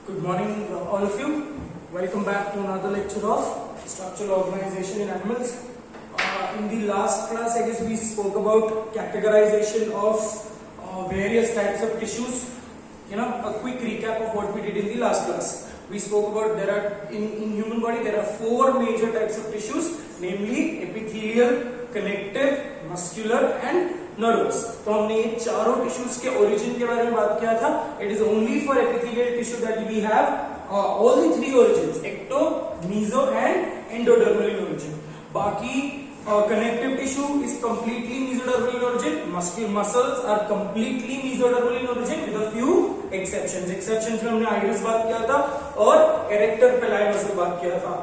Good morning, all of you. Welcome back to another lecture of structural organization in animals. In the last class, I guess we spoke about categorization of various types of tissues. A quick recap of what we did in the last class. We spoke about there are in human body there are four major types of tissues, namely epithelial, connective, muscular and nervous. तो हमने ये चारों tissues के origin के बारे में बात किया था. It is only for epithelial tissue that we have all the three origins, ecto, meso and endodermal in origin. बाकी connective tissue is completely mesodermal in origin. Muscles are completely mesodermal in origin with a few exceptions. Exceptions में हमने iris बात किया था और erector pili muscle बात किया था.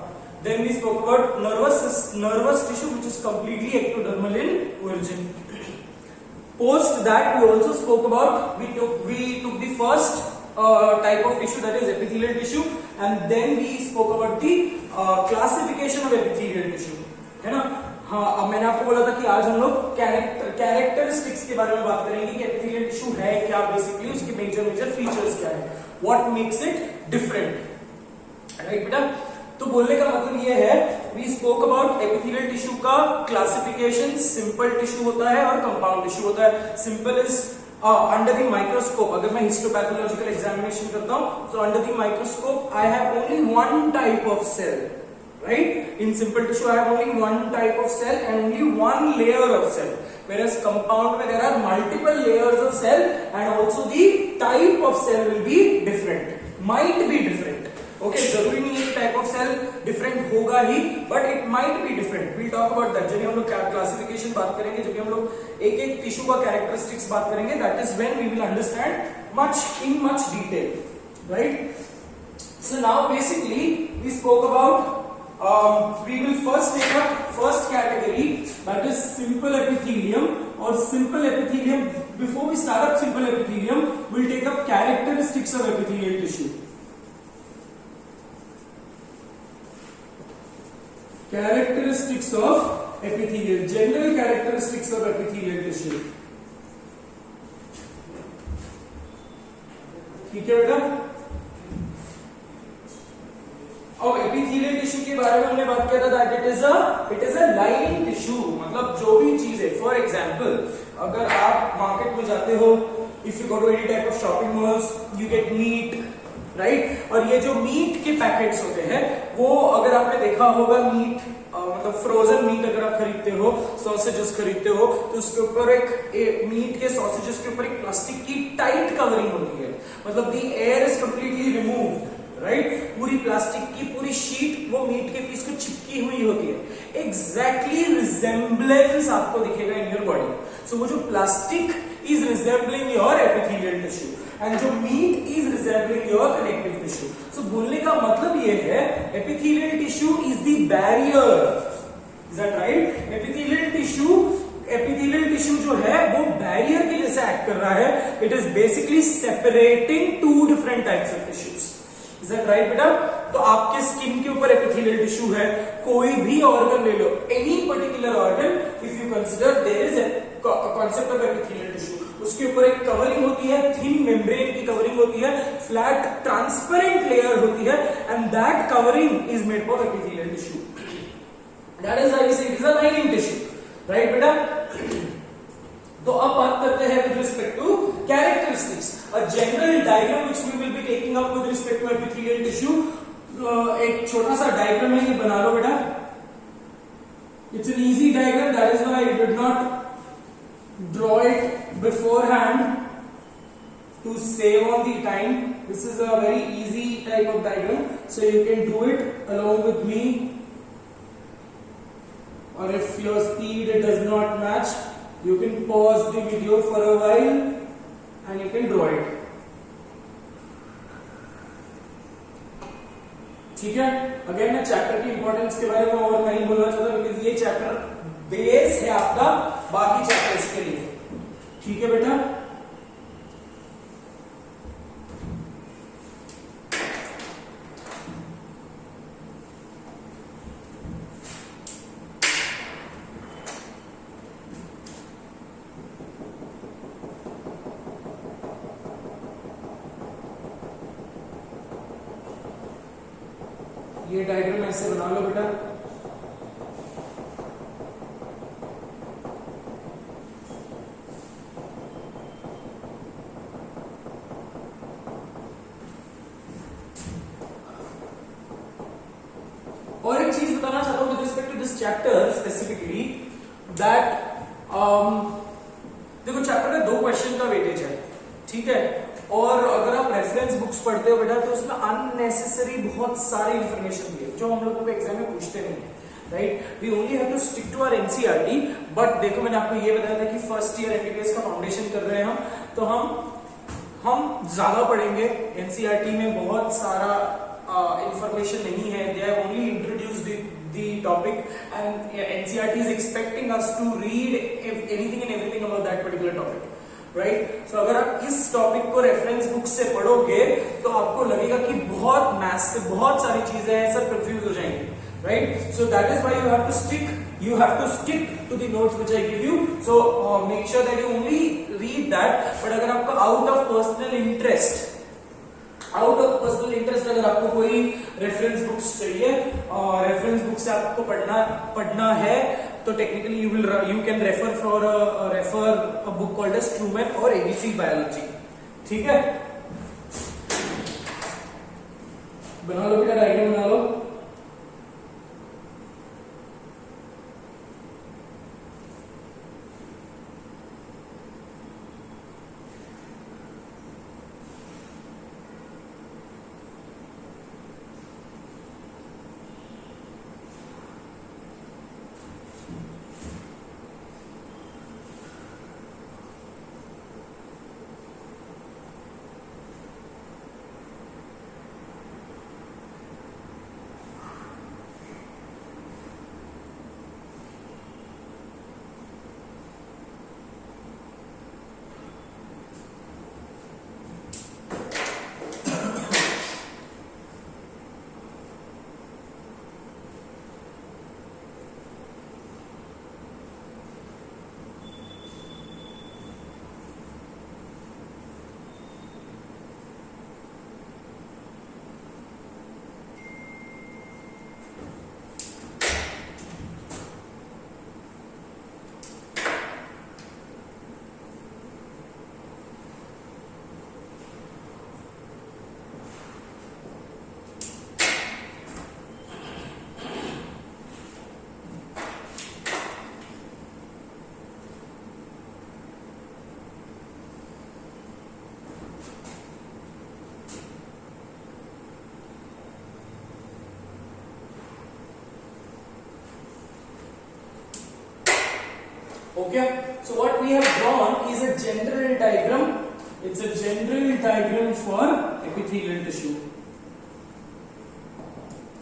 Then we spoke about nervous tissue which is completely ectodermal in origin. Post that we also spoke about we took the first type of tissue, that is epithelial tissue, and then we spoke about the classification of epithelial tissue, है ना. हाँ, अब मैंने आपको बोला था कि आज हम लोग कैरेक्टरिस्टिक्स के बारे में बात करेंगे कि एपिथेलियल टिश्यू है क्या, बेसिकली उसके मेजर फीचर्स क्या है, what makes it different. Right बेटा. तो बोलने का मतलब ये है, we spoke about epithelial tissue का क्लासिफिकेशन. सिंपल टिश्यू होता है और कंपाउंड टिश्यू होता है. Simple is under the microscope. अगर मैं हिस्टोपैथोलॉजिकल एग्जामिनेशन करता हूं तो under the microscope I have only one type of cell. Right? In simple tissue, I have only one type of cell and only one layer of cell. Whereas compound में there are multiple layers of cell and also the type of cell will be different. Might be different. Okay, जरूरी नहीं है type of cell different होगा ही, but it might be different. We'll talk about that. जब हम लोग classification बात करेंगे, जब हम लोग एक टिश्यू का characteristics बात करेंगे, that is when we will understand in much detail. Right? So now basically we spoke about. We will first take up first category, that is simple epithelium. Or simple epithelium, before we start up simple epithelium, we'll take up characteristics of epithelial tissue. Characteristics of epithelial, general characteristics of epithelial tissue. ठीक है बेटा. अब epithelial tissue के बारे में हमने बात किया था that it is a lining tissue. मतलब जो भी चीज है, फॉर एग्जांपल अगर आप मार्केट में जाते हो, if you go to any type of shopping malls, you get meat, right. और ये जो मीट के पैकेट्स होते हैं, वो अगर आपने देखा होगा, मीट मतलब फ्रोजन मीट अगर आप खरीदते हो, सॉसेजेस खरीदते हो, तो उसके ऊपर एक मीट के सॉसेजेस के ऊपर एक प्लास्टिक की टाइट कवरिंग होती है. मतलब the air is completely removed, right. पूरी प्लास्टिक की पूरी शीट वो मीट के पीस को चिपकी हुई होती है. एग्जैक्टली रिजेम्बलेंस आपको दिखेगा इन योर बॉडी. सो वो जो plastic is resembling your epithelial tissue and जो meat is resembling your connective tissue. So बोलने का मतलब ये है, epithelial tissue is the barrier. Is that right? Epithelial tissue जो है वो बैरियर के जैसे एक्ट कर रहा है. It is basically separating two different types of tissues. Is that right, बेटा? तो आपके स्किन के ऊपर एपिथेलियल टिश्यू है. कोई भी ऑर्गन ले लो, any particular organ, if you consider there is a concept of epithelial tissue. उसके ऊपर एक कवरिंग होती है, थिन मेम्ब्रेन की कवरिंग होती है, फ्लैट ट्रांसपेरेंट लेयर होती है, and that covering is made of epithelial tissue. That is why we say it is a lining tissue. Right बेटा? तो अब बात करते हैं with respect to characteristics. A general diagram which we will be taking up with respect to epithelial tissue. एक छोटा सा diagram है, ये बना लो बेटा. It's an easy diagram, that is why I did not draw it beforehand to save on the time. This is a very easy type of diagram, so you can do it along with me, or if your speed it does not match, you can pause the video for a while and you can draw it. ठीक है. Again मैं chapter की importance के बारे में और नहीं बोलना चाहता, बिकॉज ये चैप्टर बेस है आपका बाकी चैप्टर्स के लिए. ठीक है बेटा? ये डायग्राम ऐसे बना लो बेटा। और एक चीज बताना चाहता हूं with respect to this chapter specifically that देखो चैप्टर में 2 क्वेश्चन का वेटेज है, ठीक है। और अगर आप रेफरेंस बुक्स पढ़ते हो बेटा तो उसमें अननेसेसरी बहुत सारी इंफॉर्मेशन दी है जो हम लोगों को एग्जाम में पूछते नहीं है, right. We only have to stick to our NCERT. But देखो मैंने आपको ये बताया था कि फर्स्ट ईयर एमबीबीएस का फाउंडेशन कर रहे हैं हम, तो हम ज्यादा पढ़ेंगे। एनसीईआरटी में बहुत सारा इंफॉर्मेशन नहीं है, they have only introduced the topic and NCERT is expecting us to read anything and everything about that particular topic, right? So अगर आप इस टॉपिक को रेफरेंस बुक से पढ़ोगे तो आपको लगेगा कि बहुत मैथ्स से बहुत सारी चीजें हैं, सब कंफ्यूज हो जाएंगे, right? So that is why you have to stick to the notes which I give you. So make sure that you only read that. But अगर आपको out of personal interest अगर आपको कोई रेफरेंस बुक्स चाहिए और reference book से आपको पढ़ना है तो technically you can refer a book called as Trueman और एबीसी बायोलॉजी, ठीक है। बना लो बेटा, डायग्राम बना लो। Okay, so what we have drawn is a general diagram. It's a general diagram for epithelial tissue.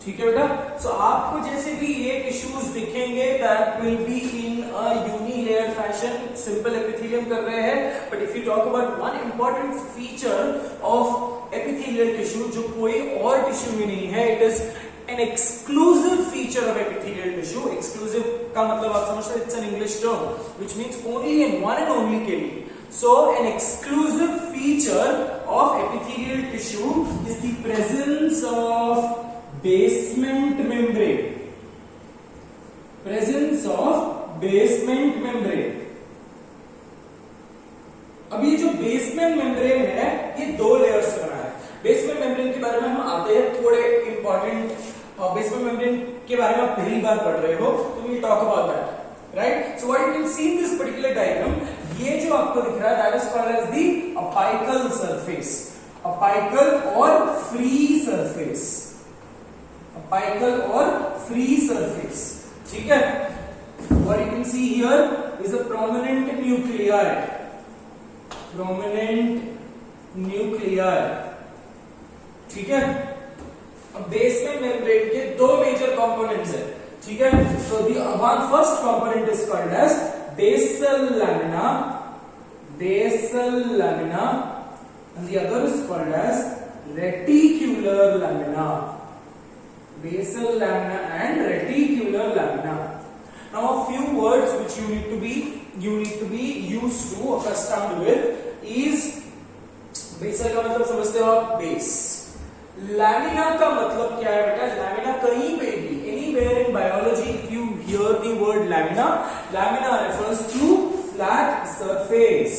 ठीक है बेटा। So आपको जैसे भी ये टिश्यूज दिखेंगे that will be in a unilayered fashion, simple epithelium कर रहे हैं। But if you talk about one important feature of epithelial tissue जो कोई और टिश्यू में नहीं है, it is an exclusive feature of epithelial tissue. Exclusive का मतलब आप समझते हैं, it's an English term which means only and one and only के लिए। So an exclusive feature of epithelial tissue is the presence of basement membrane. Presence of basement membrane. अब ये जो बेसमेंट मेम्ब्रेन है ये 2 लेयर्स से बना है। बेसमेंट मेम्ब्रेन के बारे में हम आते हैं, थोड़े इंपॉर्टेंट बेसमेंट मेम्ब्रेन के बारे में आप पहली बार पढ़ रहे हो तो we talk about that, right. So what you can see in this particular diagram, ये जो आपको दिख रहा है that is called as the apical surface, apical और फ्री सरफेस, अपाइकल और फ्री सरफेस, ठीक है। What you can see here is a prominent nuclear, prominent nuclear, ठीक है। अब बेसमेंट मेम्ब्रेन के 2 मेजर कंपोनेंट्स है, ठीक है। So the one first component is called as basal lamina, basal lamina, and the other is called as reticular lamina, basal lamina and reticular lamina. Now a few words which you need to be used to, accustomed with is basal का मतलब समझते हो आप, base, lamina का मतलब क्या है बेटा? लैमिना कहीं पे भी, anywhere in biology if you hear the word lamina, lamina refers to flat surface.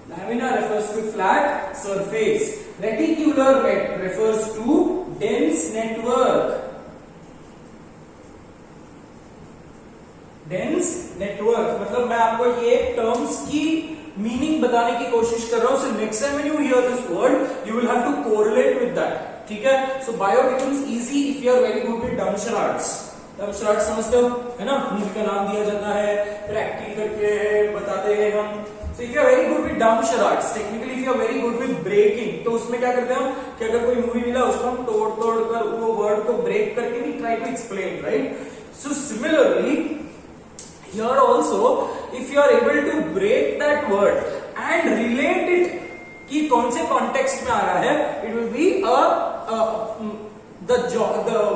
Lamina refers to flat surface. Reticular refers to dense network. Dense network मतलब मैं आपको ये टर्म्स की मीनिंग बताने की कोशिश कर रहा हूं. So next time when you hear this word, you will have to correlate with that. ठीक है? So bio becomes easy if you are very good with dumb charades. dumb charades समझते हो, है ना? मूवी का नाम दिया जाता है, फिर एक्टिंग करके बताते हैं हम. So if you are very good with dumb charades, technically if you are very good with breaking, तो उसमें क्या करते हैं हम कि अगर कोई मूवी मिला उसको हम तोड़ कर वो वर्ड को ब्रेक करके भी try to explain, right? So similarly here also if you are able to break that word and relate it कि कौन से context में आ रहा है, it will be the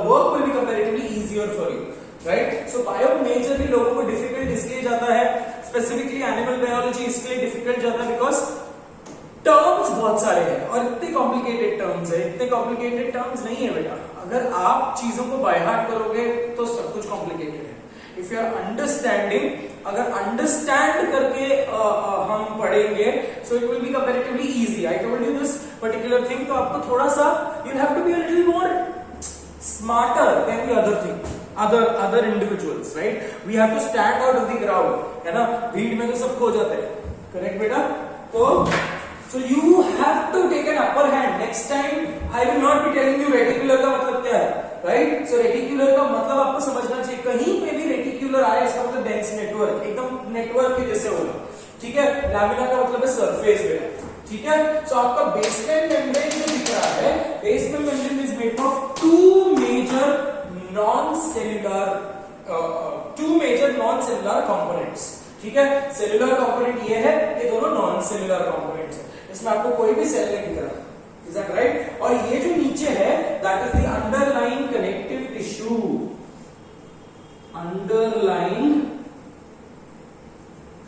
work will be comparatively easier for you, right? So bio majorly लोगों को difficult इसलिए जाता है, स्पेसिफिकली एनिमल बायोलॉजी इसके लिए डिफिकल्ट जाता है बिकॉज टर्म्स बहुत सारे हैं और इतने कॉम्प्लिकेटेड टर्म्स है. इतने कॉम्प्लिकेटेड टर्म्स नहीं है बेटा. अगर आप चीजों को बाय हार्ट करोगे तो सब कुछ कॉम्प्लिकेटेड है. इफ यू आर अंडरस्टैंडिंग, अगर अंडरस्टैंड करके हम पढ़ेंगे so it will be comparatively easy. I told you this particular thing, तो आपको थोड़ा सा you have to be a little more smarter than the other thing, other individuals, right? We have to stand out of the crowd, है ना? भीड़ में तो सब खो जाते हैं, करेक्ट बेटा? तो so you have to take an upper hand. Next time I will not be telling you reticular का मतलब क्या है, right? So reticular का मतलब आपको समझना चाहिए. कहीं पे भी reticular आए इसका मतलब dense network, एकदम नेटवर्क के जैसे होगा. ठीक है? लैमिना का मतलब है सरफेस बेटा. ठीक है? So आपका बेसमेंट मेम्ब्रेन जो दिख रहा है, basement membrane is made of two major non-cellular components. ठीक है? सेलुलर कंपोनेंट ये है, ये दोनों नॉन सेलुलर कंपोनेंट्स है. इसमें आपको कोई भी सेल नहीं दिख रहा. Is that right? और ये जो नीचे है that is the underline connective tissue. Underline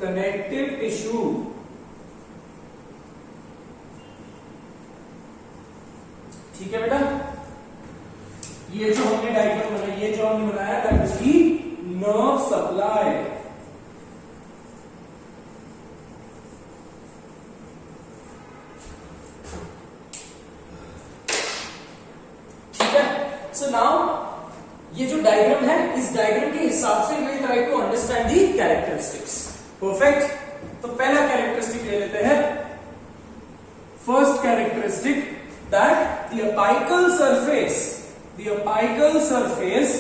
connective tissue. ठीक है बेटा? ये जो हमने डायग्राम बनाया, ये जो हमने बनाया that is the nerve supply. ठीक है? सो नाउ ये जो डायग्राम है, इस डायग्राम के हिसाब से we try to understand the characteristics. Perfect. तो पहला कैरेक्टरिस्टिक ले लेते हैं. First characteristic that the apical surface, the apical surface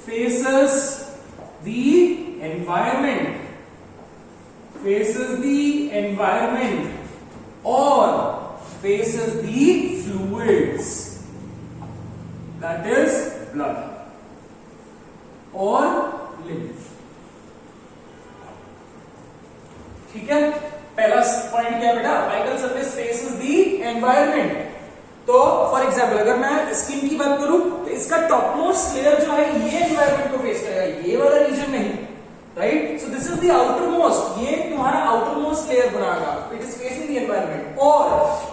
faces the environment or faces the fluids, that is blood or lymph. ठीक है? पहला पॉइंट क्या है बेटा? अपिकल सरफेस फेसेस दी एनवायरनमेंट. तो फॉर एग्जांपल अगर मैं स्किन की बात करूं तो इसका टॉप मोस्ट लेयर जो है ये एनवायरनमेंट को फेस करेगा, ये वाला रीजन नहीं, right? So this is the outermost, ये तुम्हारा आउटर मोस्ट लेयर बनाएगा. It is facing the environment. और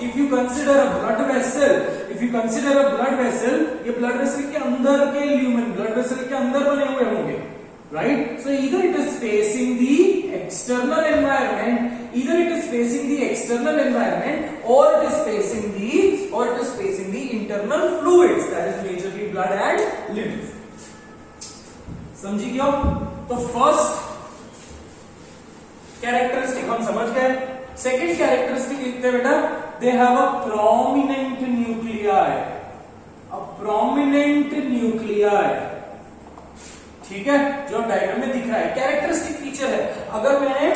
if you consider a blood vessel, ये ब्लड वेसल के अंदर के ल्यूमेन ब्लड वेसल के अंदर बने हुए होंगे, right? So either it is facing the external environment, or it is facing the internal fluids, that is majorly blood and lymph. समझी क्यों? तो फर्स्ट कैरेक्टरिस्टिक हम समझ गए. सेकंड कैरेक्टरिस्टिक लिखते हैं बेटा, they have a prominent nuclei. ठीक है? जो डायग्राम में दिख रहा है कैरेक्टरिस्टिक फीचर है. अगर मैंने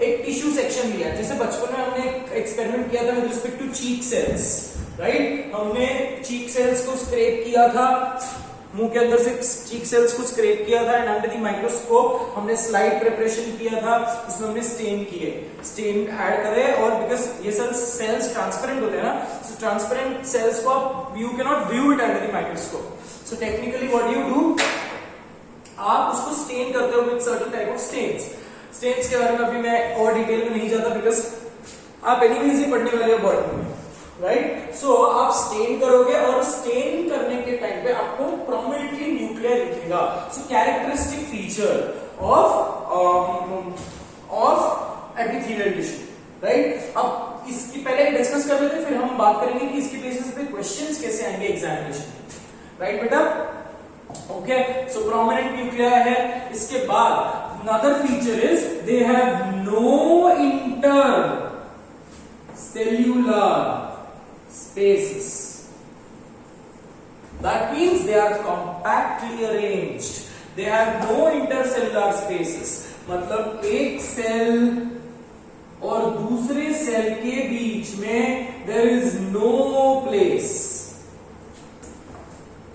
एक टिश्यू सेक्शन लिया, जैसे बचपन में हमने एक एक्सपेरिमेंट किया था with respect to cheek cells, right? हमने चीक सेल्स को स्क्रैप किया था, मुंह के अंदर से चीक सेल्स को स्क्रैप किया था एंड अंडर द माइक्रोस्कोप हमने स्लाइड प्रिपरेशन किया था. उसमें हमने स्टेन ऐड करे और बिकॉज ये सेल्स ट्रांसपेरेंट होते हैं ना, सो ट्रांसपेरेंट सेल्स को आप you can not view it under the microscope. So technically what you do, आप उसको स्टेन करते हो with certain type of stains के बारे में अभी मैं और डिटेल में नहीं जाता बिकॉज आप एनीवेज ही पढ़ने वाले हो बॉटनी में, राइट? सो आप स्टेन करोगे और स्टेन करने के टाइम पे आपको प्रोमिनेंटली न्यूक्लियर दिखेगा. So characteristic feature of epithelial tissue, right? अब इसकी पहले डिस्कस कर लेते हैं, फिर हम बात करेंगे कि इसके बेसिस पे क्वेश्चंस कैसे आएंगे एग्जामिनेशन में, राइट बेटा? ओके, सो प्रोमिनेंट न्यूक्लियर है. इसके बाद another feature is they have no intercellular spaces. That means they are compactly arranged. They have no intercellular spaces. मतलब एक सेल और दूसरे सेल के बीच में there is no place.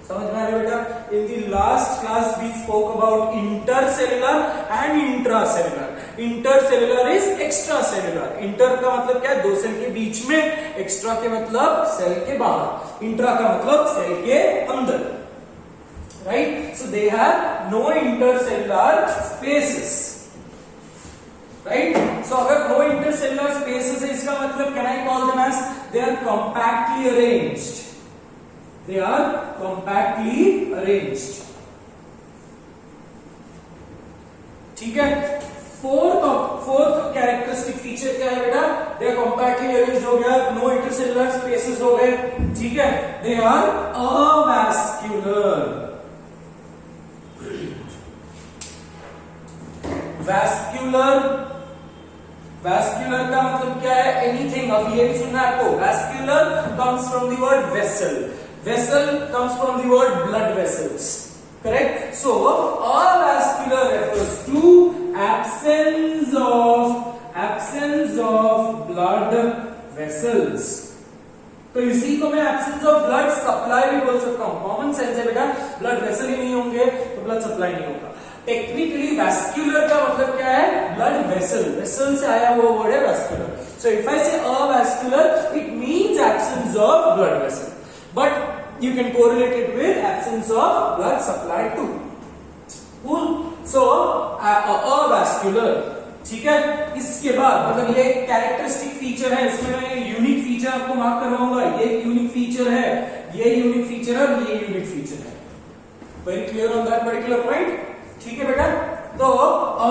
समझ में आ रहा है बेटा? In the last class we spoke about intercellular and intracellular. Intercellular is extracellular. Inter का मतलब क्या है? दो सेल के बीच में. एक्स्ट्रा के मतलब सेल के बाहर. इंट्रा का मतलब सेल के अंदर. Right? So they have no intercellular spaces. Right? So अगर no intercellular spaces है, इसका मतलब can I call them as they are compactly arranged. They are compactly arranged. ठीक है? फोर्थ कैरेक्टरिस्टिक फीचर क्या है बेटा? They are compactly arranged हो गया, no intercellular spaces हो गए, ठीक है? They are avascular. Vascular का मतलब क्या है? Anything. अब ये भी सुनना है आपको. Vascular comes from the word vessel. Vessel comes from the word blood vessels. Correct? So, avascular refers to absence of blood vessels. तो इसी को मैं absence of blood supply भी बोल सकता हूँ. कॉमन सेंस है बेटा, ब्लड वेसल ही नहीं होंगे तो ब्लड सप्लाई नहीं होगा. टेक्निकली वैस्कुलर का मतलब क्या है? Blood vessel. वेसल से आया हुआ वर्ड है vascular. So if I say avascular, it means absence of blood vessel. But you can correlate it with absence of blood supply too. Cool. So avascular. ठीक है? इसके बाद मतलब ये कैरेक्टरिस्टिक फीचर है. इसमें मैं यूनिक फीचर आपको मार्क करवाऊंगा. ये यूनिक फीचर है, ये यूनिक फीचर है और ये यूनिक फीचर है. Very clear on that particular point. ठीक है बेटा? तो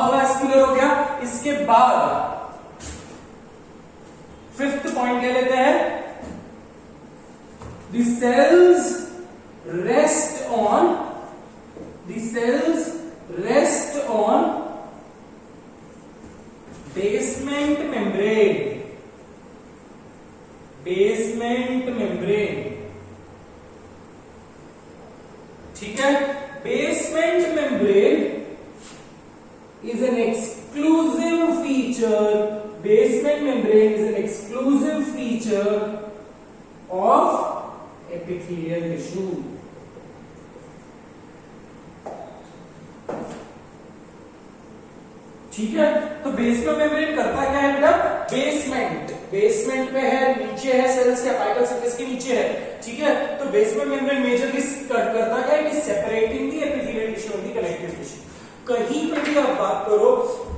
अवैस्कुलर हो गया. इसके बाद फिफ्थ पॉइंट ले लेते हैं. The cells rest on basement membrane. ठीक है? Basement membrane is an exclusive feature. Basement membrane is an exclusive feature of epithelial tissue. ठीक है? तो बेसमेंट मेम्ब्रेन करता क्या है बेटा? बेसमेंट पे है, नीचे है सेल्स के, अपाइकल सरफेस के नीचे है. ठीक है? तो बेसमेंट मेम्ब्रेन मेजरली करता क्या है? कि सेपरेटिंग द एपिथेलियल टिश्यू और द कनेक्टिव टिश्यू. कहीं पे भी आप बात करो,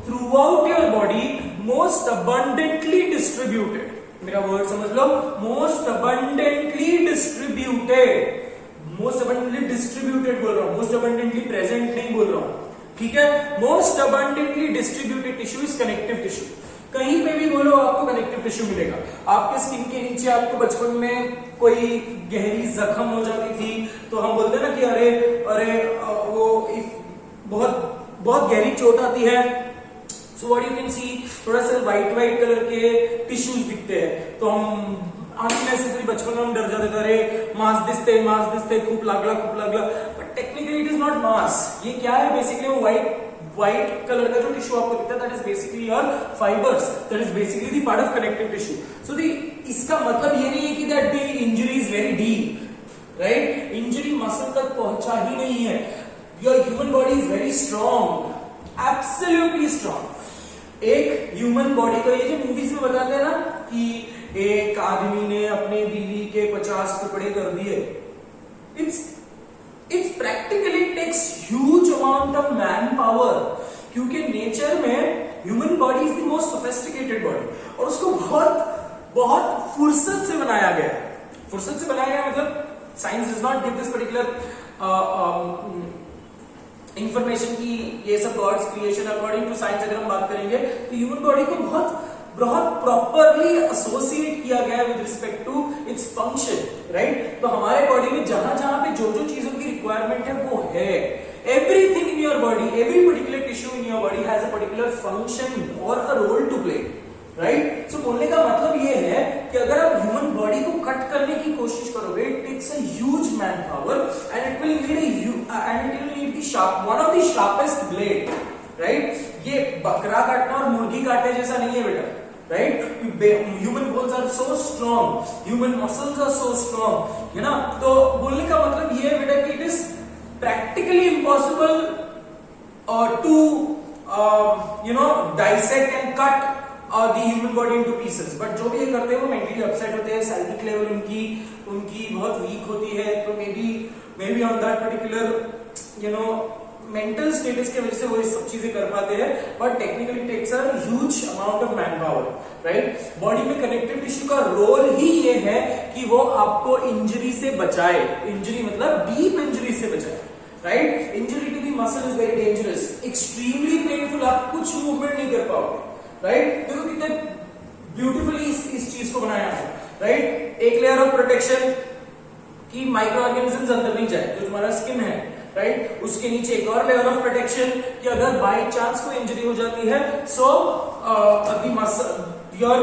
throughout your body most abundantly distributed. मेरा वर्ड समझ लो, most abundantly distributed. Most abundantly distributed बोल रहा हूं, मोस्ट अबंडेंटली प्रेजेंट नहीं बोल रहा हूं. ठीक है? Most abundantly distributed tissue is connective tissue. कहीं पे भी बोलो आपको कनेक्टिव टिश्यू मिलेगा. आपके स्किन के नीचे आपको बचपन में कोई गहरी जख्म हो जाती थी तो हम बोलते हैं ना कि अरे वो बहुत गहरी चोट आती है. सो व्हाट यू कैन सी, थोड़ा सा व्हाइट कलर के टिश्यूज दिखते हैं. तो हम अननेसेसरी बचपन में हम डर जाते थे, अरे मांस दिसते खूप लागला. But technically it is not मांस. ये क्या है? बेसिकली वो व्हाइट कलर का जो टिश्यू आपको दिखता है, that is basically your fibres. That is basically the part of connective tissue. So इसका मतलब ये नहीं है कि that the injury is very deep. Right? Injury muscle तक पहुंचा ही नहीं है. Your human body is very strong, absolutely strong. एक ह्यूमन बॉडी को, ये जो मूवीज में बताते हैं ना कि एक आदमी ने अपने बीवी के 50 टुकड़े कर दिए, it's practically takes huge amount of man power. क्योंकि नेचर में human body is the most sophisticated body और उसको बहुत बहुत फुर्सत से बनाया गया है। फुर्सत से बनाया गया मतलब science does not give this particular information की ये सब God's creation. According to science अगर हम बात करेंगे तो ह्यूमन बॉडी को बहुत प्रॉपरली एसोसिएट किया गया है with respect to its function, right. तो हमारे बॉडी में जहां जहां पे जो जो चीजों की रिक्वायरमेंट है वो है। Everything in your body, every particular tissue in your body has a particular function और a role to play, right. So बोलने का मतलब ये है कि अगर आप ह्यूमन बॉडी को कट करने की कोशिश करोगे, it takes a huge man power and it will need the sharp, one of the sharpest blade, right. ये बकरा काटना और मुर्गी काटने जैसा नहीं है बेटा, right. Human bones are so strong, human muscles are so strong, है ना। तो बोलने का मतलब ये है बेटा कि it is practically impossible to dissect and cut the human body into pieces, but जो भी ये करते हैं वो मेंटली अपसेट होते हैं, साइकिक लेवल उनकी बहुत वीक होती है, तो may be on that particular mental status की वजह से वो ये सब चीजें कर पाते हैं, but technically takes a huge amount of man power, right. Body में कनेक्टिव टिश्यू का रोल ही ये है कि वो आपको इंजरी से बचाए, इंजरी मतलब डीप इंजरी से बचाए, right. Injury to the muscle is very dangerous, extremely painful, आप कुछ मूवमेंट नहीं कर पाओगे, राइट। देखो कितने ब्यूटीफुली इस चीज को बनाया है, राइट। एक लेयर ऑफ प्रोटेक्शन कि माइक्रो ऑर्गेनिजम्स अंदर नहीं जाए, जो तुम्हारा स्किन है, राइट। उसके नीचे एक और लेयर ऑफ प्रोटेक्शन कि अगर बाय चांस कोई इंजरी हो जाती है, so your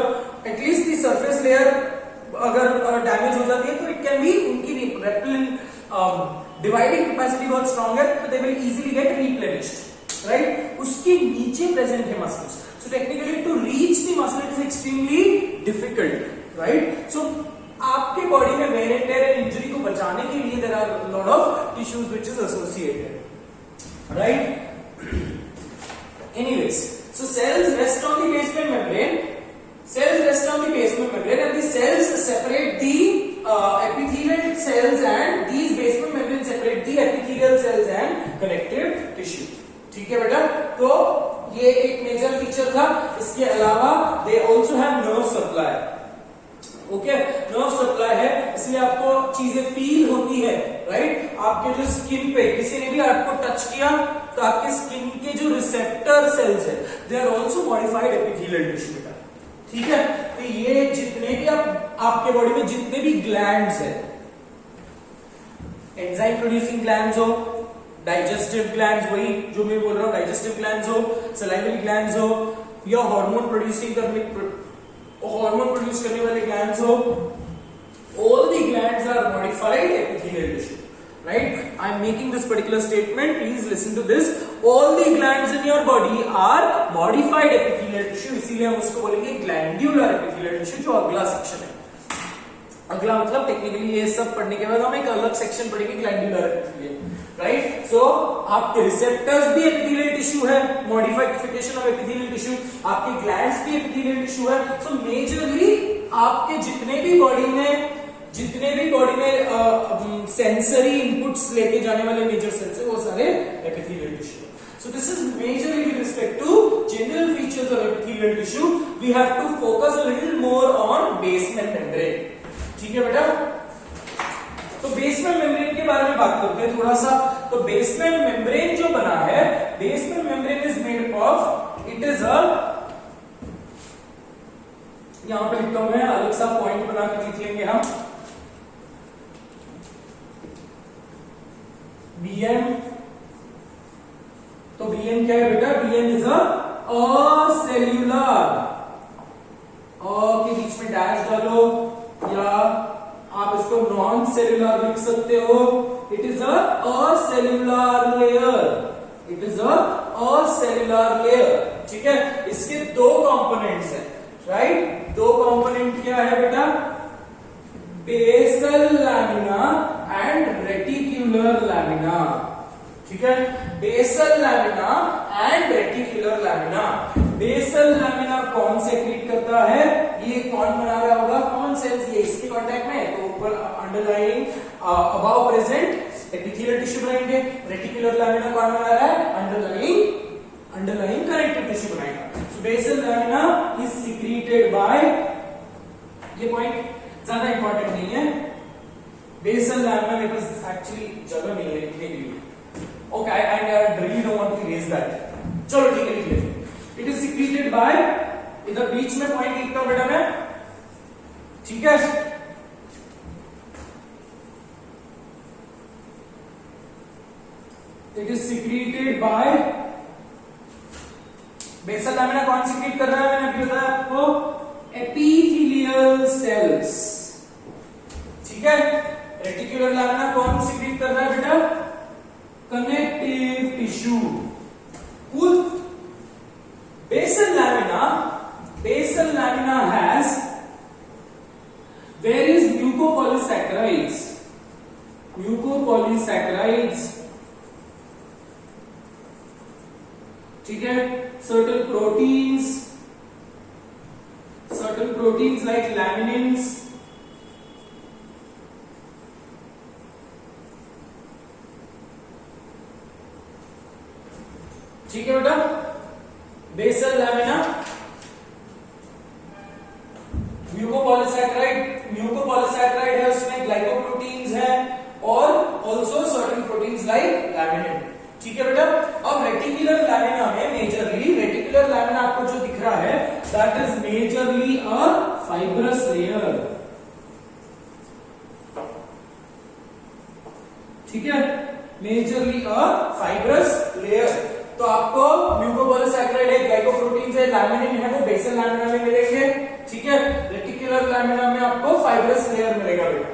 at least the surface layer अगर डैमेज हो जाती है तो इट कैन बी, उनकी रेपेलेंट डिवाइडिंग कैपेसिटी बहुत स्ट्रांग है, तो they will easily get replenished, right. उसके नीचे प्रेजेंट है muscles, so technically to reach the muscle it is extremely difficult, right। so आपके बॉडी में wear and tear and injury को बचाने के लिए there are a lot of tissues which is associated, right। anyways, so cells rest on the basement membrane, and the cells separate the epithelial cells and these basement membranes separate the epithelial cells and connective tissue, ठीक है बेटा। तो ये एक major feature था। इसके अलावा they also have nerve supply, okay. Nerve supply है इसलिए आपको चीजें फील होती है, राइट। आपके जो स्किन पे किसी ने भी आपको टच किया तो आपके स्किन के जो रिसेप्टर सेल्स है they are also modified epithelial tissue बेटा, ठीक है। तो ये जितने भी आपके बॉडी में जितने भी ग्लैंड्स है, एंजाइम प्रोड्यूसिंग ग्लैंड्स हो, डाइजेस्टिव ग्लैंड्स, वही जो मैं बोल रहा हूं, डाइजेस्टिव ग्लैंड्स हो, सलाइवरी ग्लैंड्स हो, या हार्मोन प्रोड्यूस करने वाले ग्लैंड्स हो, all the glands are modified epithelial tissue, right। I am making this particular statement, please listen to this, all the glands in your body are modified epithelial tissue, इसीलिए हम उसको बोलेंगे glandular epithelial tissue, जो अगला section है। अगला मतलब technically ये सब पढ़ने के बाद हम एक अलग सेक्शन पढ़ेंगे ग्लैंडुलर एपिथेलियल, राइट। सो आपके रिसेप्टर्स भी एपिथेलियल टिश्यू है, मॉडिफिकेशन ऑफ एपिथेलियल टिश्यू, आपके ग्लैंड्स भी एपिथेलियल टिश्यू है। सो मेजरली आपके जितने भी बॉडी में सेंसरी इनपुट्स लेके जाने वाले मेजर सेल्स है वो सारे epithelial tissue. So this is majorly with respect to general features of epithelial tissue. We have to focus a little more on basement membrane. ठीक है बेटा। तो बेसमेंट मेम्ब्रेन के बारे में बात करते हैं थोड़ा सा। तो बेसमेंट मेम्ब्रेन जो बना है, basement membrane is made of, it is अ, यहां पे लिखता हूं मैं, अलग सा पॉइंट बनाकर लिख लेंगे हम, बीएम। तो बीएम क्या है बेटा, बीएम इज असेल्यूलर, के बीच में डैश डालो या आप इसको नॉन सेल्यूलर लिख सकते हो। It is acellular layer, it is acellular layer, ठीक है। इसके दो कंपोनेंट्स हैं, राइट। दो कंपोनेंट क्या है बेटा, basal lamina and reticular lamina, ठीक है। Basal lamina and reticular lamina. Basal lamina कौन सेक्रेट करता है, ये कौन बना रहा होगा, कौन सेल्स, ये इसके कांटेक्ट में है तो ऊपर underlying above present epithelial tissue बनाएंगे। रेटिक्युलर लैमिना कौन बना रहा है, अंडरलाइंग कनेक्टिव टिश्यू बनाएगा। So basal lamina is secreted by ये पॉइंट ज्यादा इंपॉर्टेंट नहीं है, बेसल लैमिना मेरे पास एक्चुअली जगह नहीं है लिखने के लिए। Okay, I really don't want to erase that. चलो ठीक है, लिख लेते। इट इज सिक्रीटेड बाय, इधर बीच में पॉइंट लिखता हूं बेटा मैं, ठीक है। It is secreted by, basal lamina कौन सिक्रीट कर रहा है, मैंने अभी बताया आपको, एपिथेलियल सेल्स, ठीक है। रेटिकुलर लैमिना कौन सिक्रीट कर रहा है बेटा, connective tissue. Cool. basal lamina has various mucopolysaccharides, ठीक है। certain proteins like laminins, ठीक है बेटा। बेसल लैमिना म्यूकोपॉलीसैकेराइड है, उसमें ग्लाइकोप्रोटीन्स है और also certain proteins like laminin, ठीक है बेटा। अब रेटिकुलर लैमिना में मेजरली, रेटिकुलर लैमिना आपको जो दिख रहा है that is majorly a fibrous layer, ठीक है, मेजरली अ फाइब्रस लेयर। तो आपको म्यूकोपॉलीसैकेराइड है, ग्लाइकोप्रोटीन्स है, लैमिनिन है, वो बेसल लैमिना में मिलेंगे, ठीक है। रेटिकुलर लैमिना में आपको फाइब्रस लेयर मिलेगा बेटा।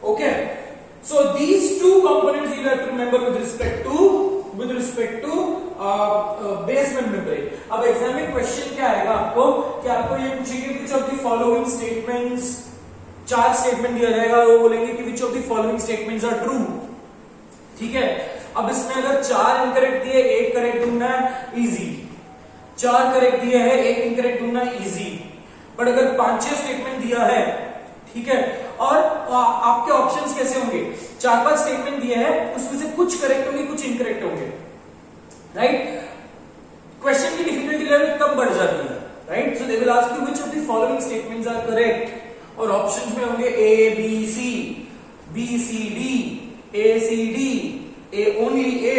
Okay, so these two components you have to remember with respect to basement membrane. अब एग्जाम में क्वेश्चन क्या आएगा आपको, कि आपको ये पूछेंगे which of the following statements, 4 statement दिया जाएगा, वो बोलेंगे कि which of the following statements are true, ठीक है। अब इसमें अगर 4 इनकरेक्ट दिए, 1 करेक्ट ढूंढना है, इजी। 4 करेक्ट दिए है, 1 इनकरेक्ट ढूंढना इजी। बट अगर 5-6 स्टेटमेंट दिया है, ठीक है, और आपके ऑप्शंस कैसे होंगे, 4-5 स्टेटमेंट दिए हैं, उसमें से कुछ करेक्ट होंगे, कुछ इनकरेक्ट होंगे, राइट। क्वेश्चन की डिफिकल्टी लेवल तब बढ़ जाती है, right. So they will ask you which of the following statements are correct, और ऑप्शंस में होंगे A B C, B C D, A C D, A only A,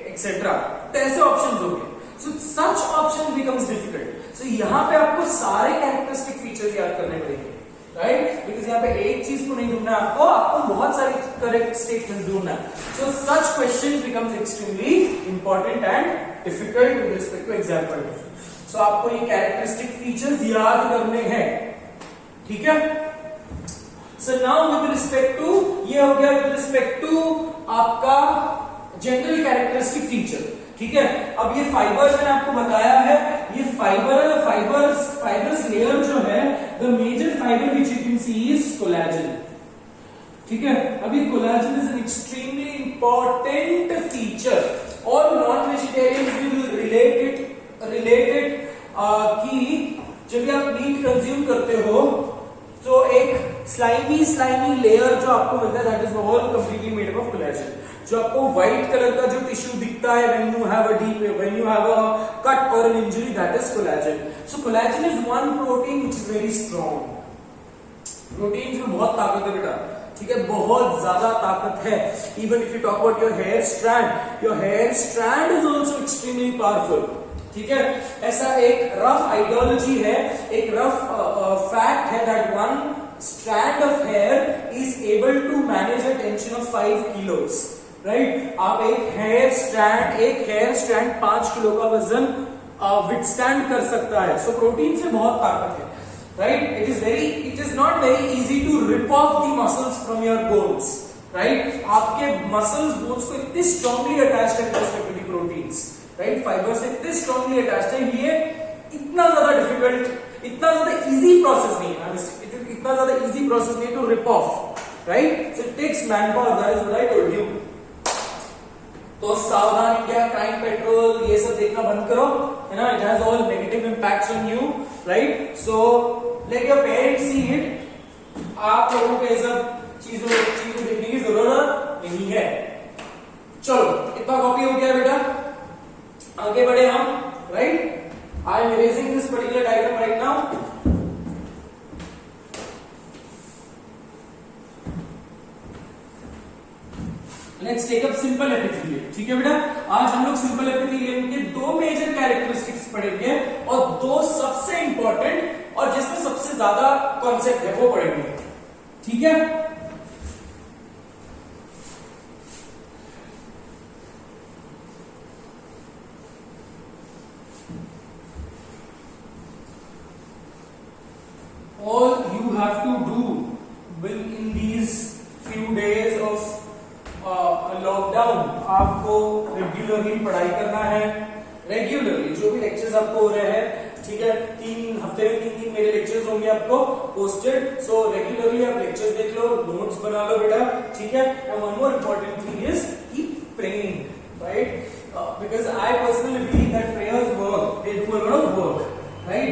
etc. तो ऐसे ऑप्शंस होंगे। So such option becomes difficult. So यहाँ पे आपको सारे कैरेक्टरिस्टिक फीचर्स याद करने पड़ेंगे, राइट, बिकॉज यहाँ पे एक चीज को नहीं ढूंढना है आपको बहुत सारे करेक्ट स्टेटमेंट्स ढूंढना है। So such questions becomes extremely important and difficult with respect to exam point of view. So आपको ये कैरेक्टरिस्टिक फीचर्स याद करने हैं, ठीक है। So now with respect to, ये हो गया with respect to आपका जनरल कैरेक्टरिस्टिक फीचर, ठीक है। अब ये फाइबर मैंने आपको बताया है, ये फाइबरस लेयर जो है, the major fibre which you can see is collagen, ठीक है। अब ये collagen is an extremely important feature, और नॉन वेजिटेरियंस विल रिलेटेड कि जब आप मीट कंज्यूम करते हो तो एक स्लाइमी लेयर जो आपको मिलता है, that is all completely made of collagen. जो आपको व्हाइट कलर का जो टिश्यू दिखता है when you have a cut or an injury, that is collagen. So collagen is one protein which is very strong. Proteins में बहुत ताकत है बेटा, ठीक है, बहुत ज्यादा ताकत है। Even if you talk about your hair strand is also extremely powerful, ठीक है। ऐसा एक रफ आइडियोलॉजी है, एक रफ फैक्ट है that one strand of hair is able to manage a tension of 5 kilos. Right, आप एक हेयर स्ट्रैंड 5 किलो का वजन विथस्टैंड कर सकता है। सो प्रोटीन से बहुत ताकत है, right. It is not very easy to rip off the muscles from your bones, right. आपके मसल्स बोन्स को इतने स्ट्रांगली अटैच्ड है with respect to the proteins, right, fibre से इतने स्ट्रांगली अटैच्ड है, ये इतना ज्यादा डिफिकल्ट, इतना ज्यादा इजी प्रोसेस नहीं है, इतना ज्यादा इजी प्रोसेस नहीं to rip off, right. So it takes man power, that is what I told you. तो सावधान इंडिया, क्राइम पेट्रोल, ये सब देखना बंद करो, है ना, it has all negative impacts on you, right. So let your parents see it. आप लोगों को ये सब चीजों देखने की जरूरत नहीं है। चलो, इतना कॉपी हो गया बेटा, आगे बढ़े हम, right. I am erasing this particular diagram right now. Let's take up simple epithelium. ठीक है बेटा, आज हम लोग सिंपल एपिथेलियम के दो मेजर कैरेक्टरिस्टिक्स पढ़ेंगे और दो सबसे इंपॉर्टेंट और जिसमें सबसे ज्यादा कॉन्सेप्ट है वो पढ़ेंगे। ठीक है, all you have to do will in these few days of lockdown, आपको रेगुलरली पढ़ाई करना है। रेगुलरली जो भी लेक्चर्स आपको हो रहे हैं, ठीक है, 3 हफ्ते में 3 मेरे लेक्चर्स होंगे आपको पोस्टेड। सो रेगुलरली आप लेक्चर्स देख लो, नोट्स बना लो बेटा। ठीक है, and one more important thing is keep praying, right? Because I personally believe that prayers work, they do a lot of work, right?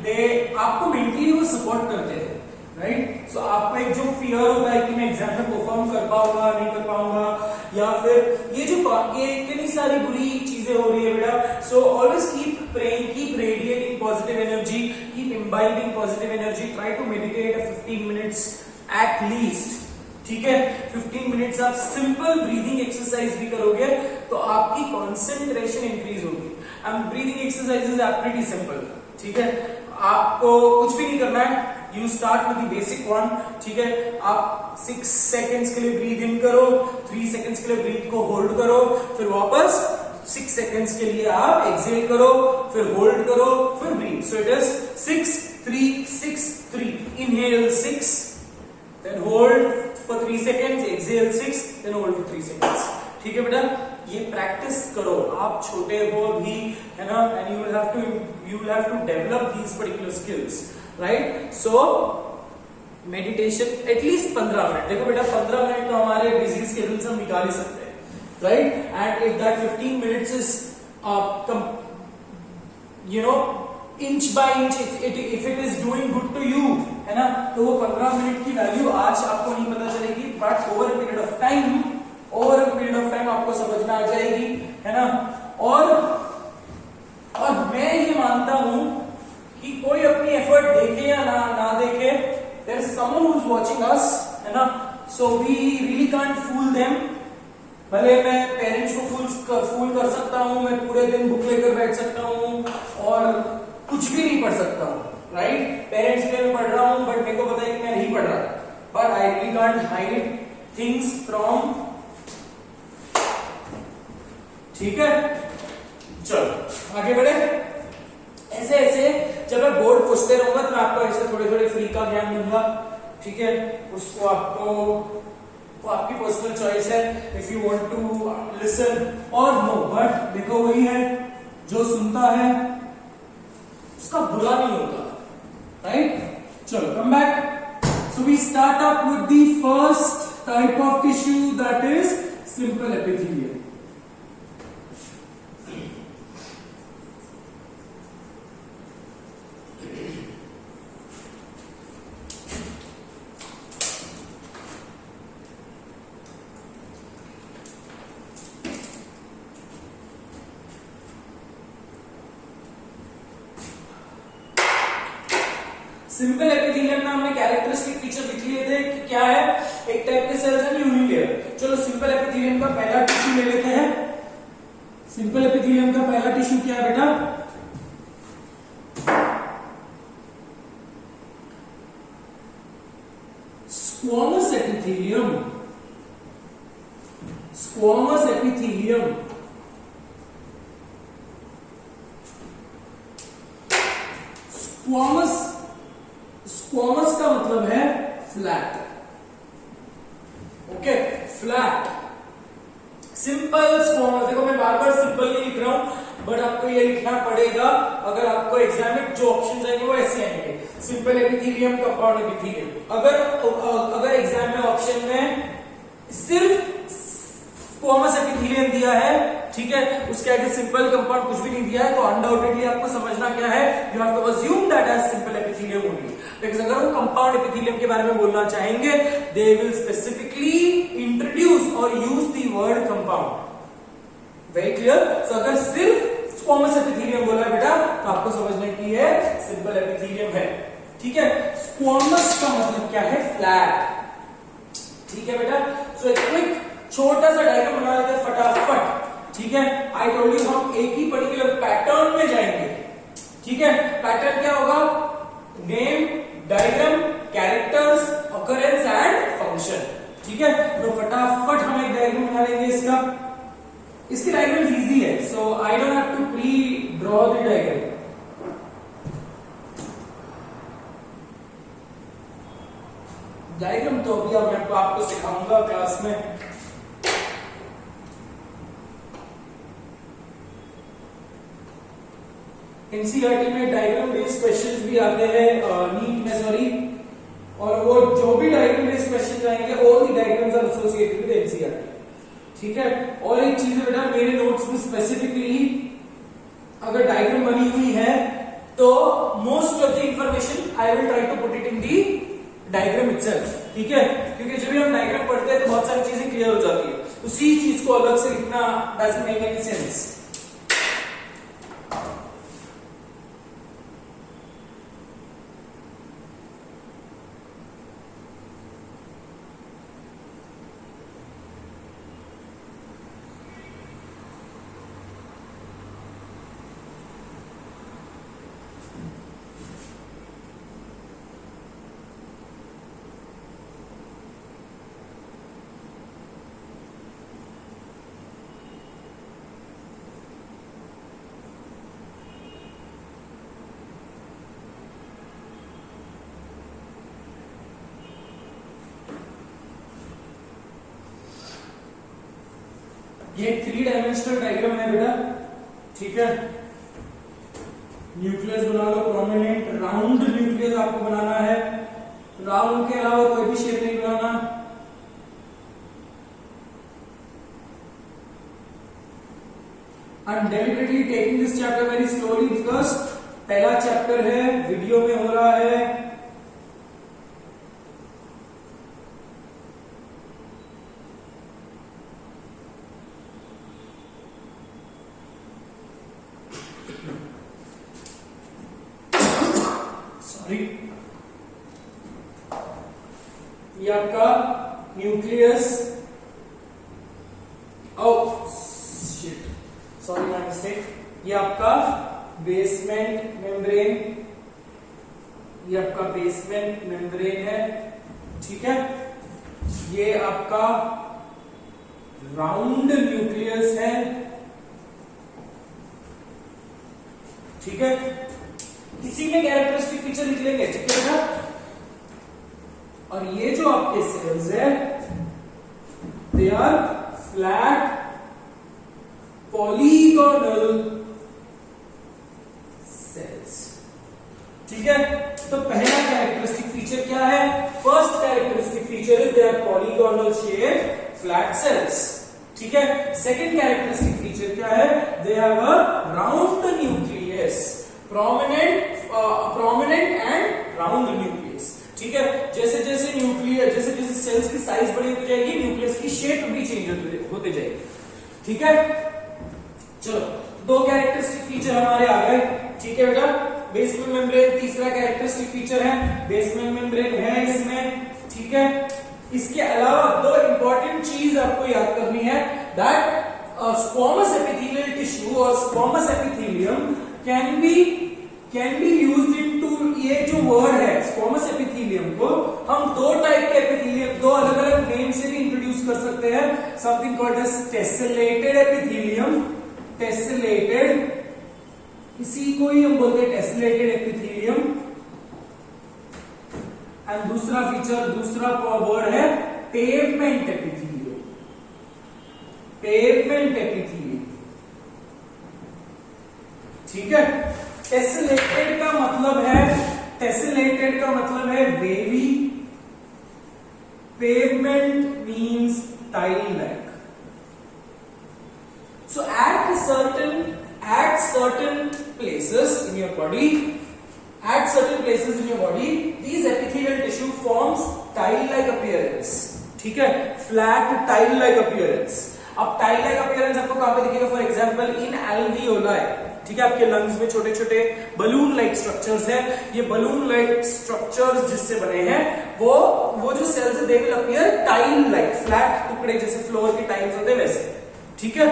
They आपको मेंटली वो सपोर्ट करते हैं, राइट? सो आपका एक जो फियर होता है कि मैं एग्जाम में परफॉर्म कर पाऊंगा नहीं कर पाऊंगा, या फिर ये जो इतनी सारी बुरी चीजें हो रही है बेटा, so always keep praying, keep radiating positive energy, keep imbibing positive energy, try to meditate 15 minutes at least. ठीक है, 15 मिनट्स आप सिंपल ब्रीदिंग एक्सरसाइज भी करोगे तो आपकी कॉन्सेंट्रेशन इंक्रीज होगी। And breathing exercises are pretty simple. ठीक है, आपको कुछ भी नहीं करना है, you start with the basic one. ठीक है, आप 6 सेकेंड्स के लिए ब्रीथ इन करो, 3 सेकेंड्स के लिए ब्रीथ को होल्ड करो, फिर वापस 6 सेकेंड्स के लिए आप एक्सहेल करो, फिर होल्ड करो, फिर breathe. So it is 6 3 6 3। Inhale 6, then hold for 3 seconds, exhale 6, then hold for 3 seconds. ठीक है बेटा, ये प्रैक्टिस करो, आप छोटे हो भी, है ना, and you will have to develop these particular skills, right? So meditation at least 15 minute. देखो बेटा, 15 मिनट तो हमारे बिजी स्केड्यूल से हम निकाल ही सकते हैं, right? And if that 15 minutes is you know inch by inch, if it is doing good to you, है ना, तो वो 15 मिनट की वैल्यू आज आपको नहीं पता चलेगी, but over a period of time आपको समझ में आ जाएगी, है ना? और मैं ये मानता हूं कि कोई अपनी एफर्ट देखे या ना देखे, there is someone who is watching us, है ना? So we really can't fool them. भले मैं पेरेंट्स को फूल कर सकता हूं, मैं पूरे दिन बुक लेकर बैठ सकता हूं और कुछ भी नहीं पढ़ सकता हूं, राइट? पेरेंट्स के लिए मैं पढ़ रहा हूं, बट मेरे को पता है कि मैं नहीं पढ़ रहा, but I really can't hide things from. ठीक है, चलो आगे बढ़े। ऐसे जब मैं बोर्ड पूछते रहूंगा तो मैं आपको ऐसे थोड़े फ्री का ज्ञान दूंगा। ठीक है, उसको आपको, वो आपकी पर्सनल चॉइस है, if you want to listen और नो। बट देखो, वही है, जो सुनता है उसका बुरा नहीं होता, राइट? चलो come back. So we start up with the first type of tissue, that is simple epithelium. Simple epithelium में हमने कैरेक्टरिस्टिक फीचर लिख लिए थे कि क्या है, एक टाइप के सेल्स हैं यूनिलेयर। चलो सिंपल एपिथेलियम का पहला टिश्यू ले लेते हैं। सिंपल एपिथेलियम का पहला टिश्यू क्या है बेटा? Squamous epithelium. Squamous epithelium squamous का मतलब है flat. Okay, flat, simple squamous. देखो, मैं बार सिंपल नहीं लिख रहा हूं, बट आपको ये लिखना पड़ेगा। अगर आपको एग्जाम में जो ऑप्शन आएंगे वो ऐसे आएंगे, सिंपल एपिथेलियम, कंपाउंड एपिथेलियम। अगर एग्जाम में ऑप्शन में सिर्फ स्क्वामस एपिथेलियम दिया है, ठीक है, उसके आगे सिंपल कंपाउंड कुछ भी नहीं दिया है, तो अनडाउटेडली आपको समझना क्या है, you have to assume that as simple epithelium only. Because अगर वो कंपाउंड एपिथेलियम के बारे में बोलना चाहेंगे, दे विल स्पेसिफिकली इंट्रोड्यूस और use the word compound. Very clear? So अगर सिर्फ स्क्वामस एपिथेलियम बोला है बेटा, तो आपको समझना की है सिंपल एपिथेलियम है। ठीक है, स्क्वामस का मतलब क्या है? फ्लैट। ठीक है बेटा, सो एक क्विक छोटा सा डायग्राम बना लेते हैं फटाफट, ठीक है। आई टोल्ड यू हम एक ही पर्टिकुलर पैटर्न में जाएंगे, ठीक है। पैटर्न क्या होगा? Name, diagram, characters, occurrence and function, ठीक है। तो फटाफट हम एक डायग्राम बना लेंगे इसका। इसकी डायग्राम इजी है, so I don't have to pre draw the diagram. Diagram तो अभी मैं आपको सिखाऊंगा क्लास में। एनसीईआरटी में डायग्राम बेस्ड क्वेश्चंस भी आते हैं, नीट में सॉरी, और वो जो भी डायग्राम बेस्ड क्वेश्चंस आएंगे all the diagrams are associated with NCERT, ठीक है। और एक चीज है बेटा, मेरे नोट्स में स्पेसिफिकली अगर डायग्राम बनी हुई है तो most of the information I will try to put it in the diagram itself, ठीक है। क्योंकि जब भी हम डायग्राम पढ़ते हैं तो बहुत सारी चीजें क्लियर हो जाती है, उसी चीज को अलग से लिखना डजंट मेक एनी सेंस। ये 3 डायमेंशनल डायग्राम है बेटा, ठीक है। न्यूक्लियस बना लो, प्रोमिनेंट राउंड न्यूक्लियस आपको बनाना है, राउंड के अलावा कोई भी शेप नहीं बनाना। I am deliberately taking this chapter very slowly because पहला चैप्टर है, वीडियो में हो रहा है। ये आपका न्यूक्लियस, सॉरी माय मिस्टेक, ये आपका बेसमेंट मेम्ब्रेन, ये आपका बेसमेंट मेम्ब्रेन है, ठीक है। ये आपका राउंड न्यूक्लियस है, ठीक है। इसी में कैरेक्टरिस्टिक फीचर लिख लेंगे, ठीक है ना। और ये जो आपके सेल्स है they are flat polygonal cells, ठीक है। तो पहला कैरेक्टरिस्टिक फीचर क्या है? First characteristic feature is they are polygonal shape flat cells, ठीक है। सेकंड कैरेक्टरिस्टिक फीचर क्या है? They have a round nucleus, prominent and round nucleus, ठीक है। जैसे जैसे न्यूक्लियस, जैसे जैसे सेल्स की साइज बड़ी होती जाएगी, न्यूक्लियस की शेप भी चेंज होते जाएगी, ठीक है। चलो, 2 कैरेक्टरिस्टिक फीचर हमारे आ गए, ठीक है बेटा। बेसमेंट मेम्ब्रेन तीसरा कैरेक्टरिस्टिक फीचर है, बेसमेंट मेम्ब्रेन है इसमें, ठीक है। इसके अलावा 2 इंपॉर्टेंट चीज आपको याद करनी है, दैट स्क्वामस एपिथेलियल टिश्यू और squamous epithelium can be used into, ये जो वर्ड है स्क्वामस एपिथेलियम को हम 2 टाइप के एपिथेलियम, 2 अलग अलग नेम से भी इंट्रोड्यूस कर सकते हैं। Something called as tessellated epithelium, टेसेलेटेड, इसी को ही हम बोलते हैं टेसेलेटेड एपिथेलियम। एंड दूसरा फीचर, दूसरा वर्ड है पेवमेंट एपिथेलियम, पेवमेंट एपिथेलियम, ठीक है। टेसेलेटेड का मतलब है, टेसेलेटेड का मतलब है wavy, pavement means tile like. So at certain places in your body, these epithelial tissue forms tile-like appearance, ठीक है, flat tile-like appearance। अब tile-like appearance आपको कहां पे दिखेगा? फॉर एग्जाम्पल इन alveoli, ठीक है, आपके लंग्स में छोटे छोटे बलून लाइक स्ट्रक्चर्स है। ये बलून लाइक स्ट्रक्चर्स जिससे बने हैं वो जो cells they will appear tile like, flat टुकड़े जैसे फ्लोर के टाइल्स होते हैं वैसे। ठीक है,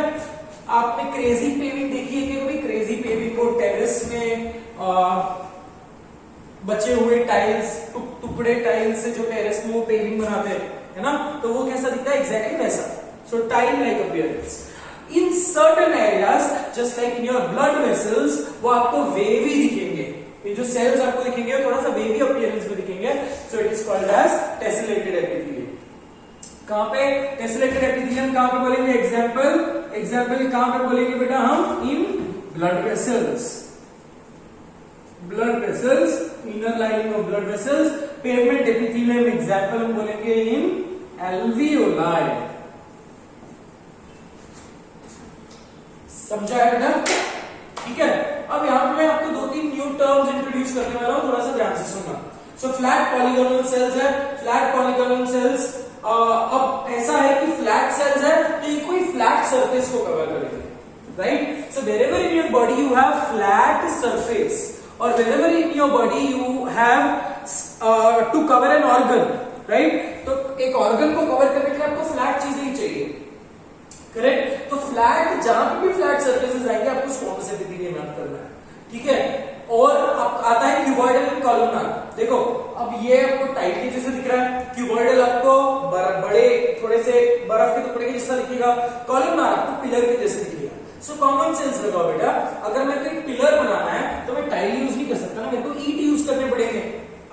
आपने क्रेजी पेविंग देखी है कि कभी? क्रेजी पेविंग को टेरेस में बचे हुए टाइल्स, टुकड़े टाइल्स से जो टेरेस में वो पेविंग बनाते हैं, है ना, तो वो कैसा दिखता है? एग्जैक्टली वैसा। So tile like appearance in certain areas, just like in your blood vessels, वो आपको वेवी दिखेंगे। ये जो सेल्स आपको दिखेंगे थोड़ा सा वेवी अपीयरेंस में दिखेंगे। So it is called as tessellated epithelium. कहां पे टेसेलेटेड एपिथेलियम कहां पे बोलेंगे? एग्जाम्पल कहां पे बोलेंगे बेटा हम? In blood vessels, blood vessels, inner lining of blood vessels. Pavement epithelium example हम बोलेंगे इन एल्वियोलाई। समझा है बेटा? ठीक है, अब यहां पे मैं आपको 2-3 न्यू टर्म्स इंट्रोड्यूस करने वाला हूं, थोड़ा सा ध्यान से सुनना। सो फ्लैट पॉलीगोनल सेल्स है। फ्लैट पॉलीगोनल सेल्स अब ऐसा है कि फ्लैट सेल्स है तो ये कोई फ्लैट सरफेस को कवर करेंगे, right? So wherever in your body you have flat surface, or wherever in your body you have to cover an organ, right? तो एक ऑर्गन को कवर करने के लिए आपको फ्लैट चीजें ही चाहिए, करेक्ट? तो फ्लैट, जहां पे भी फ्लैट सर्फेसेस आएंगे आपको स्क्वामस एपिथेलियम याद करना है, ठीक है? और अब आता है क्यूबॉइडल एंड कॉलमनार। देखो अब ये आपको टाइट के जैसे दिख रहा है, क्यूबॉइडल आपको बड़े थोड़े से बर्फ के टुकड़े के जैसा दिखेगा, कॉलमनार आपको पिलर के जैसे दिखेगा। सो कॉमन सेंस लगाओ बेटा, अगर मेरे को एक पिलर बनाना है तो मैं टाइल यूज नहीं कर सकता ना, मेरे को ईंट यूज करने पड़ेंगे।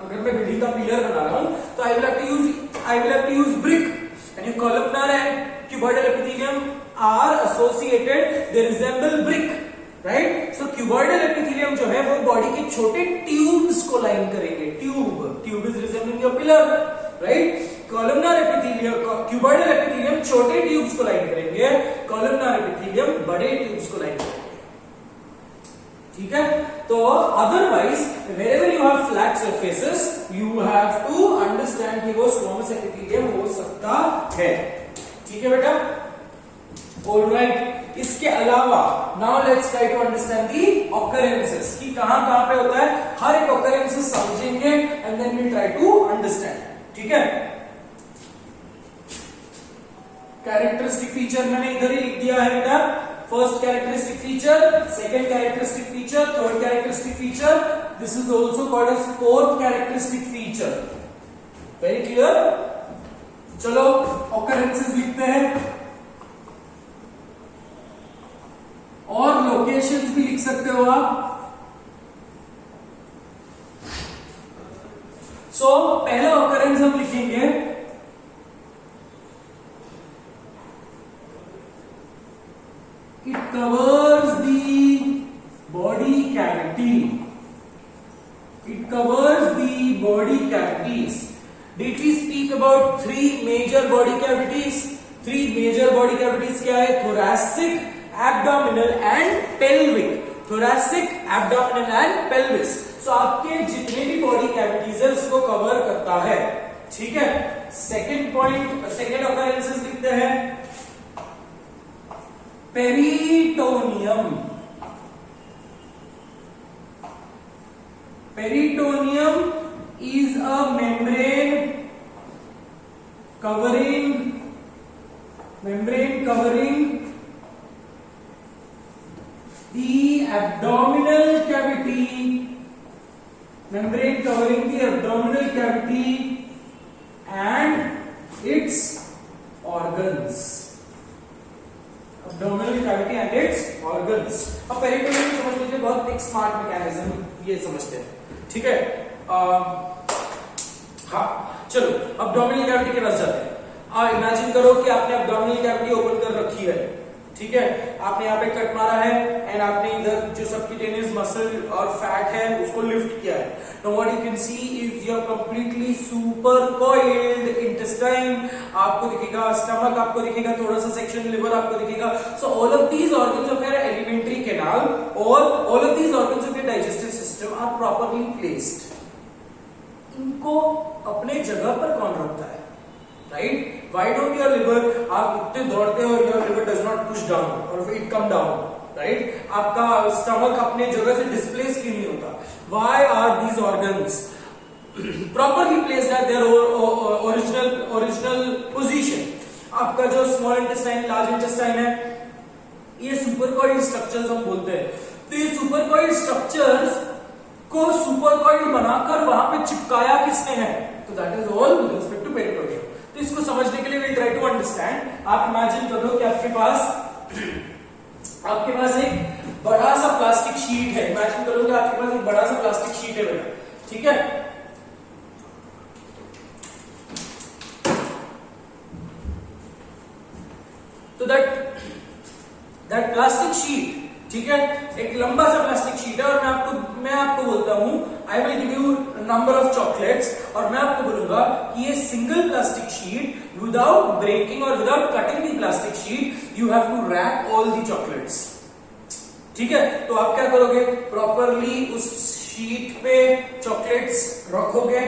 अगर मैं बिल्डिंग का पिलर बना रहा हूं तो I will have to use brick, and you columnar and cuboidal epithelium are associated, they resemble brick, right? So cuboidal epithelium जो है वो बॉडी के छोटे ट्यूब्स को लाइन करेंगे। Tube is resembling your pillar, right? Columnar epithelium, cuboidal epithelium छोटे tubes को line करेंगे, कॉलमनार एपिथेलियम बड़े ट्यूब्स को लाइन करेंगे, ठीक है? तो otherwise wherever you have flat surfaces you have to understand कि वो स्क्वामस एपिथेलियम हो सकता है, ठीक है बेटा? ऑलराइट, इसके अलावा now let's try to understand the occurrences कि कहां पे होता है। हर एक ऑकरेंसेस समझेंगे and then we try to understand, ठीक है? कैरेक्टरिस्टिक फीचर मैंने इधर ही लिख दिया है बेटा। First characteristic feature, second characteristic feature, third characteristic feature, this is also called as fourth characteristic feature. Very clear? चलो ऑकरेंसेस लिखते हैं और लोकेशंस भी लिख सकते हो आप। सो पहला ऑकरेंस हम लिखेंगे it covers the body cavity. It covers the body cavities. Did we speak about 3 major body cavities? 3 major body cavities क्या है? Thoracic, abdominal and pelvic. Thoracic, abdominal and pelvis. So आपके जितने भी body cavities है उसको cover करता है, ठीक है? सेकेंड पॉइंट, सेकेंड ऑकरेंसेस लिखते हैं peritoneum. Peritoneum is a membrane covering the abdominal cavity, and its organs. Abdominal cavity and its organs. अब पेरिटोनियम समझ लीजिए, बहुत एक स्मार्ट मैकेनिज्म ये समझते हैं, ठीक है? हाँ चलो abdominal cavity के पास जाते हैं। इमेजिन करो कि आपने abdominal cavity ओपन कर रखी है, ठीक है? आपने यहाँ पे कट मारा है एंड आपने इधर जो सबक्यूटेनियस मसल और फैट है उसको लिफ्ट किया है। Now what you can see is your completely super coiled intestine. आपको दिखेगा स्टमक, आपको दिखेगा थोड़ा सा सेक्शन लिवर आपको दिखेगा। So all of these organs of your alimentary canal और all of these organs of your digestive system are properly placed. इनको अपने जगह पर कौन रखता है, right? Why don't your liver, आप उठते दौड़ते हो, your liver does not push down or it come down, right? आपका स्टमक अपने जगह से डिस्प्लेस क्यों नहीं होता? Why are these organs properly placed at their original position? आपका जो स्मॉल इंटेस्टाइन, लार्ज इंटेस्टाइन है, ये सुपरकॉइल्ड स्ट्रक्चर्स हम बोलते हैं। तो ये सुपरकॉइल्ड स्ट्रक्चर्स को सुपरकॉइल्ड बनाकर वहां पे चिपकाया किसने है? तो that is all with respect to peritoneum. तो इसको समझने के लिए विल ट्राई टू अंडरस्टैंड। आप इमेजिन कर लो कि आपके पास एक बड़ा सा प्लास्टिक शीट है। इमेजिन कर लो कि आपके पास एक बड़ा सा प्लास्टिक शीट है बेटा, ठीक है? तो दैट प्लास्टिक शीट, ठीक है, एक लंबा सा प्लास्टिक शीट है, और मैं आपको बोलता हूं I will give you number of chocolates, और मैं आपको बोलूंगा कि ये single plastic sheet without breaking और without cutting the plastic sheet you have to wrap all the chocolates, ठीक है? तो आप क्या करोगे? प्रॉपरली उस शीट पे चॉकलेट्स रखोगे,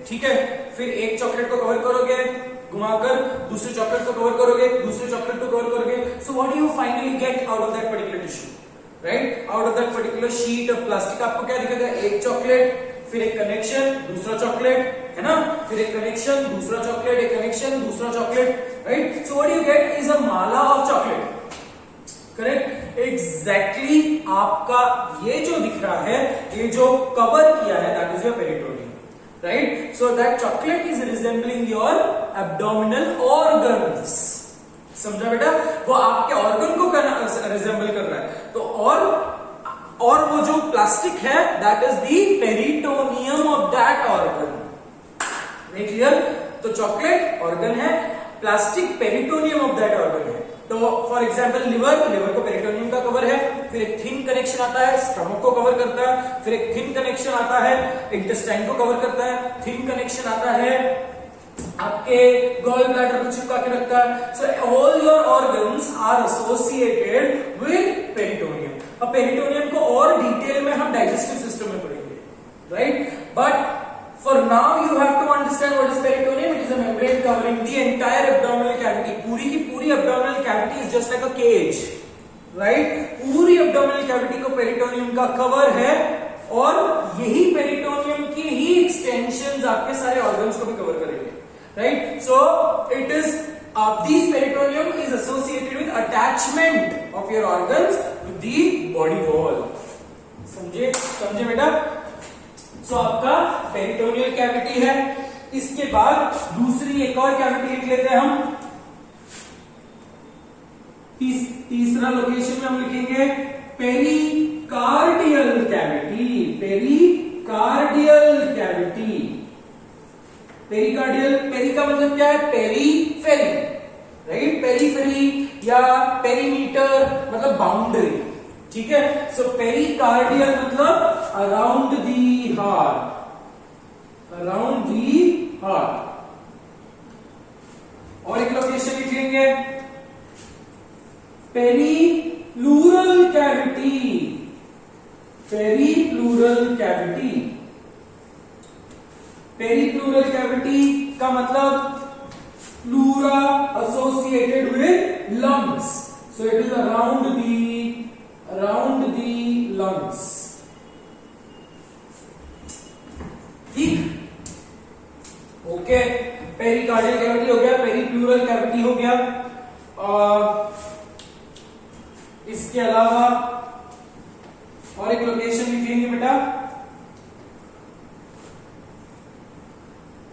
ठीक है? फिर एक चॉकलेट को कवर करोगे घुमाकर, दूसरे चॉकलेट को कवर करोगे, दूसरे चॉकलेट को कवर करोगे। So what do you finally get out of that particular tissue, right? Out of that particular sheet of plastic आपको क्या दिखेगा? एक चॉकलेट, फिर एक कनेक्शन, दूसरा चॉकलेट, है ना? फिर एक कनेक्शन, दूसरा चॉकलेट, एक कनेक्शन, दूसरा chocolate, right? So what you get is a Mala of chocolate, correct? Exactly आपका ये जो दिख रहा है, ये जो कवर किया है, that is your peritoneum, right? So that chocolate is resembling your abdominal organs. समझा बेटा? वो आपके ऑर्गन को रिजेंबल कर रहा है। तो और वो जो प्लास्टिक है, that is the peritoneum of that organ. Very clear? तो चॉकलेट ऑर्गन है, plastic peritoneum of that organ है। तो फॉर एग्जाम्पल लिवर को पेरिटोनियम का कवर है, फिर एक थिन कनेक्शन आता है, स्टमक को कवर करता है, फिर एक थिन कनेक्शन आता है, इंटेस्टाइन को कवर करता है, थिन कनेक्शन आता है, आपके गॉल ब्लैडर को चिपका के रखता है। So all your organs are associated with peritoneum. अब पेरिटोनियम को और डिटेल में हम डाइजेस्टिव सिस्टम में पढ़ेंगे, राइट? But for now you have to understand what is peritoneum. It is a membrane covering the entire abdominal cavity. पूरी की पूरी abdominal cavity is just like a cage, right? पूरी abdominal cavity को peritoneum का cover है, और यही peritoneum की ही एक्सटेंशंस आपके सारे ऑर्गन्स को भी कवर करेंगे, right? So it is this peritoneum is associated with attachment of your organs to the body wall. समझे बेटा? सो आपका पेरिटोनियल कैविटी है। इसके बाद दूसरी एक और कैविटी लिख लेते हैं हम। तीसरा लोकेशन में हम लिखेंगे pericardial cavity. Pericardial cavity, pericardial, peri का मतलब क्या है? Periphery, right? पेरीफेरी या पेरीमीटर मतलब बाउंड्री, ठीक है? सो पेरिकार्डियल मतलब around the heart, around the heart. और एक लोकेशन लिख लेंगे peripleural cavity. Peripleural cavity, peripleural cavity का मतलब pleura associated with lungs, so it is around the lungs, ठीक? ओके, पेरिकार्डियल कैविटी हो गया, पेरीप्लूरल कैविटी हो गया। इसके अलावा और एक लोकेशन लिख लेंगे बेटा,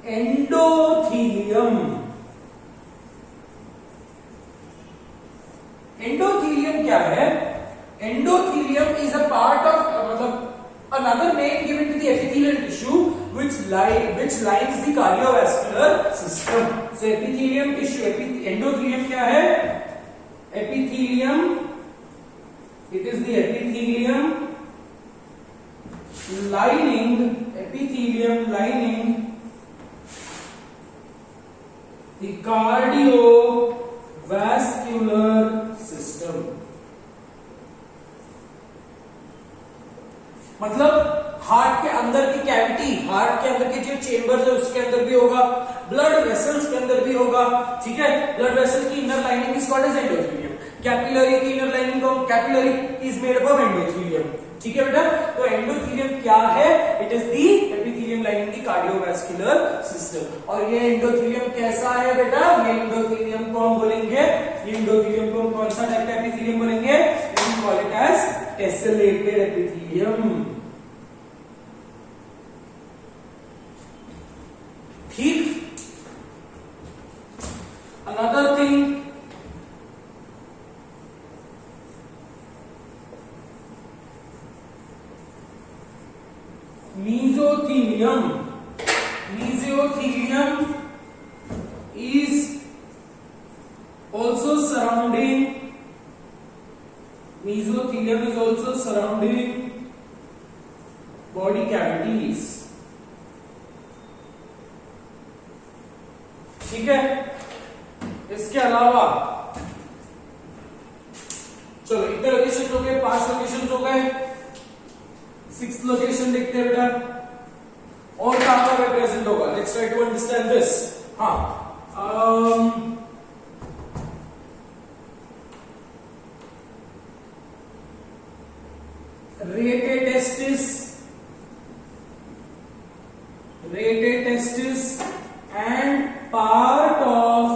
एंडोथीलियम। एंडोथीलियम क्या है? Endothelium is a part of, मतलब another name given to the epithelial tissue which lines the cardiovascular system. So epithelium tissue, endothelium क्या है? Epithelium, it is the epithelium lining the cardiovascular system. मतलब heart के अंदर की cavity, heart के अंदर के जो चेंबर्स है उसके अंदर भी होगा, ब्लड वेसल्स के अंदर भी होगा, ठीक है? ब्लड वेसल की inner lining is called as endothelium. Capillary की इनर लाइनिंग को capillary is made up of endothelium, ठीक है बेटा। तो एंडोथेलियम क्या है? It is the epithelium lining the cardiovascular system. और ये एंडोथेलियम कैसा है बेटा? ये एंडोथेलियम को हम बोलेंगे, ये एंडोथेलियम को हम कौन सा टाइप का एपिथेलियम बोलेंगे? We call it as tessellated epithelium, ठीक। Another thing, mesothelium. Mesothelium is also surrounding. Mesothelium is also surrounding body cavities. ठीक है। इसके अलावा चलो इतने लोकेशन हो गए, 5 लोकेशन हो गए। 6th लोकेशन देखते हैं बेटा, और कहां पर प्रेजेंट होगा? Let's try to understand this. हाँ, rated testis and part of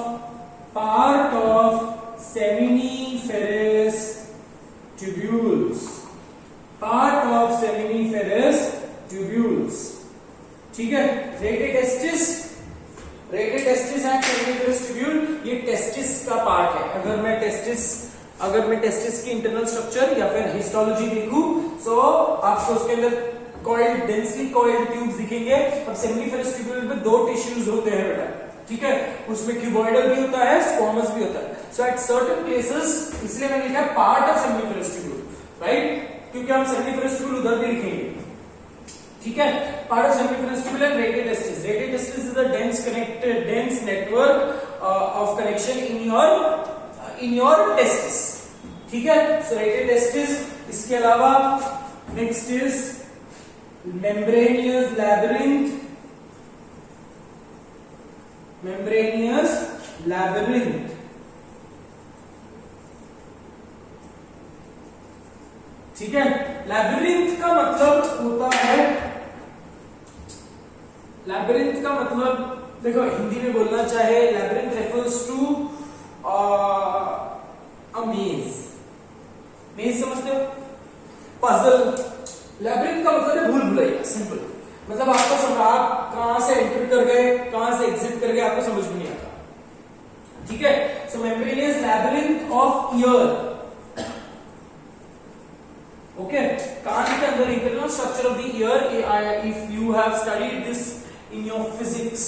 seminiferous tubules, ठीक है। rated testis and seminiferous tubule, ये टेस्टिस का पार्ट है। अगर मैं टेस्टिस की इंटरनल स्ट्रक्चर या फिर हिस्टोलॉजी देखूं तो आपको उसके अंदर कॉइल्ड, डेंसली कॉइल्ड ट्यूब्स दिखेंगे। अब सेमिनिफेरस ट्यूब्यूल में 2 टिश्यूज होते हैं बेटा, ठीक है। उसमें क्यूबॉइडल भी होता है, स्क्वामस भी होता है। सो एट सर्टेन प्लेसेस, इसलिए मैंने लिखा part of seminiferous tubule, right, क्योंकि हम सेमिनिफेरस ट्यूब्यूल उधर भी लिखेंगे, ठीक है। Part of seminiferous tubule and rated testis. Rated testis is a dense network of connection in your testis, ठीक है। सो रेटेड टेस्टिस। इसके अलावा नेक्स्ट इज membranous labyrinth, ठीक है। लैबिरिंथ का मतलब होता है, लैबिरिंथ का मतलब देखो हिंदी में बोलना चाहे, लैबिरिंथ रेफर्स टू अ मेज। मेज समझते हो? पजल। लैबिरिंथ का मतलब है भूल भुलैया, सिंपल। मतलब आपको समझ, आप कहां से एंटर कर गए, कहां से एग्जिट कर गए, आपको समझ में नहीं आता, ठीक है। So membranous labyrinth of ear, okay. कान के अंदर internal structure of the ear, if you have studied this in your physics,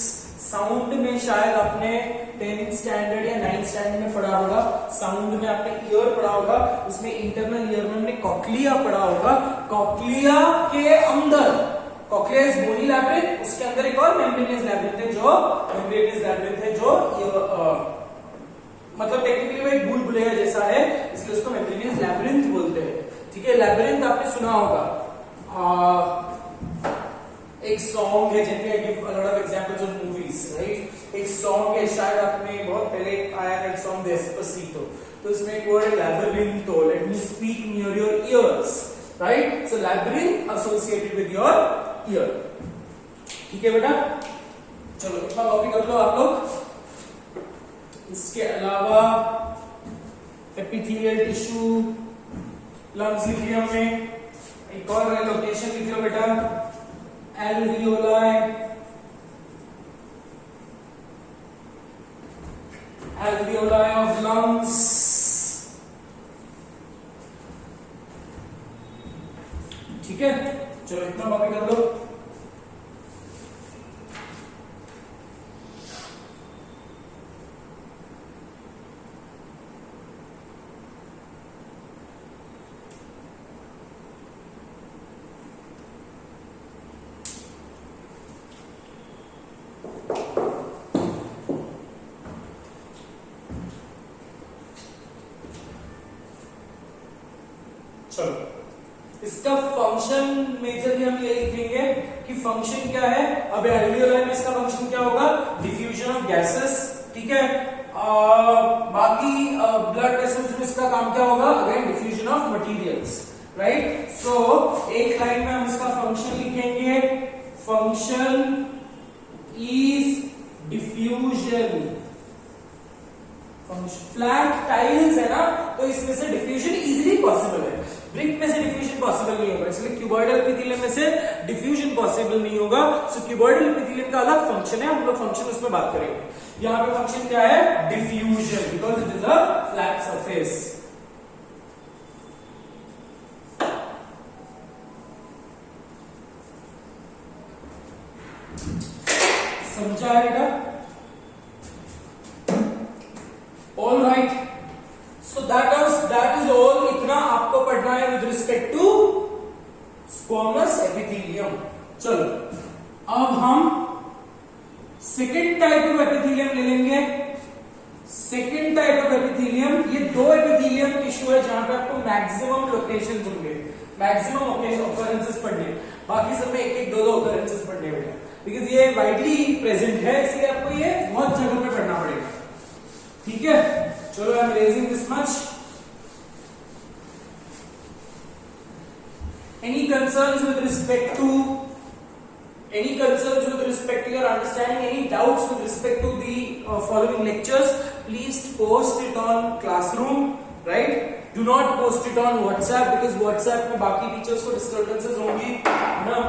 sound में शायद आपने 10th स्टैंडर्ड या 9th स्टैंडर्ड में पढ़ा होगा। साउंड में आपने ईयर पढ़ा होगा, उसमें इंटरनल ईयर में हमने कॉक्लिया पढ़ा होगा। कॉक्लिया के अंदर, कॉक्लिया इज बोनी लैबिरिंथ, उसके अंदर एक और मेम्ब्रेनियस लैबिरिंथ है जो मतलब टेक्निकली वो एक भूल भुलैया जैसा है, इसलिए उसको मेम्ब्रेनियस लैबिरिंथ बोलते हैं, ठीक है। लैबिरिंथ आपने सुना होगा, एक सॉन्ग है, जिनके give a lot of examples of movies, right. एक सॉन्ग है, शायद आपने बहुत पहले आया था एक सॉन्ग डेस्पासितो, तो इसमें एक वर्ड है labyrinth, let me speak near your ears, right. So labyrinth associated with your ear, ठीक है बेटा। चलो इतना कॉपी कर लो आप लोग। इसके अलावा एपिथेलियल टिश्यू, लंग्स लिख लिया हमने, एक और लोकेशन लिख लो बेटा, alveoli, of lungs, ठीक है। चलो इतना कॉपी कर लो। चलो इसका फंक्शन मेजरली हम ये लिखेंगे कि फंक्शन क्या है। अब एल्वियोलाई में इसका फंक्शन क्या होगा? डिफ्यूजन ऑफ गैसेस, ठीक है। बाकी ब्लड वेसल्स में इसका डिफ्यूजन फ्लैट टाइल्स है ना, तो इसमें से डिफ्यूजन इजीली पॉसिबल है। ब्रिक में से डिफ्यूजन पॉसिबल नहीं होगा, इसलिए क्यूबॉइडल एपिथेलियम में से डिफ्यूजन पॉसिबल नहीं होगा। सो क्यूबॉइडल एपिथेलियम का अलग फंक्शन है, हम लोग फंक्शन उसमें बात करेंगे। यहाँ पे फंक्शन क्या है? Diffusion, because it is a flat surface. समझा है बेटा? All right, so that is all. इतना आपको पढ़ना है with respect to squamous epithelium. चलो अब हम सेकेंड टाइप ऑफ एपिथेलियम ले लेंगे। सेकेंड टाइप ऑफ एपिथेलियम, ये दो एपिथेलियम टिश्यू है जहां पे आपको मैक्सिमम लोकेशंस होंगे, मैक्सिमम ऑकरेंसेस पढ़ने, बाकी सब में एक एक दो ऑकरेंसेस पढ़ने होंगे, बिकॉज ये वाइडली प्रेजेंट है, इसलिए आपको ये बहुत जगह पे पढ़ना पड़ेगा। ठीक है, चलो I am erasing this much. Any concerns with respect to your understanding, any doubts with respect to the following lectures, please post it on classroom, right? Do not post it on WhatsApp, because WhatsApp में बाकी teachers को disturbances होंगी, है ना?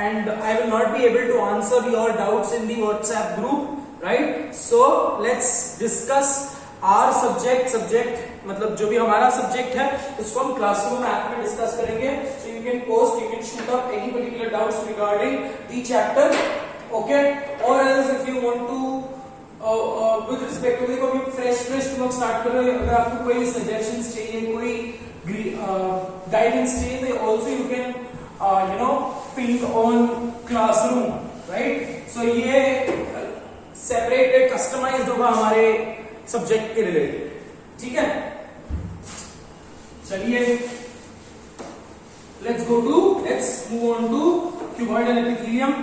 And I will not be able to answer your doubts in the WhatsApp group, right? So let's discuss our subject मतलब जो भी हमारा सब्जेक्ट है उसको हम क्लासरूम ऐप में डिस्कस करेंगे। So you can post, you can shoot up any particular doubts regarding the chapter, okay? Or else if you want to with respect to, देखो अभी फ्रेश तुम लोग स्टार्ट कर रहे हो, अगर आपको कोई सजेशंस चाहिए, कोई गाइडेंस चाहिए, तो also you can ping on classroom, right? So ये सेपरेटेड कस्टमाइज्ड होगा हमारे सब्जेक्ट के रिलेटेड, ठीक है? चलिए let's move on to cuboidal epithelium।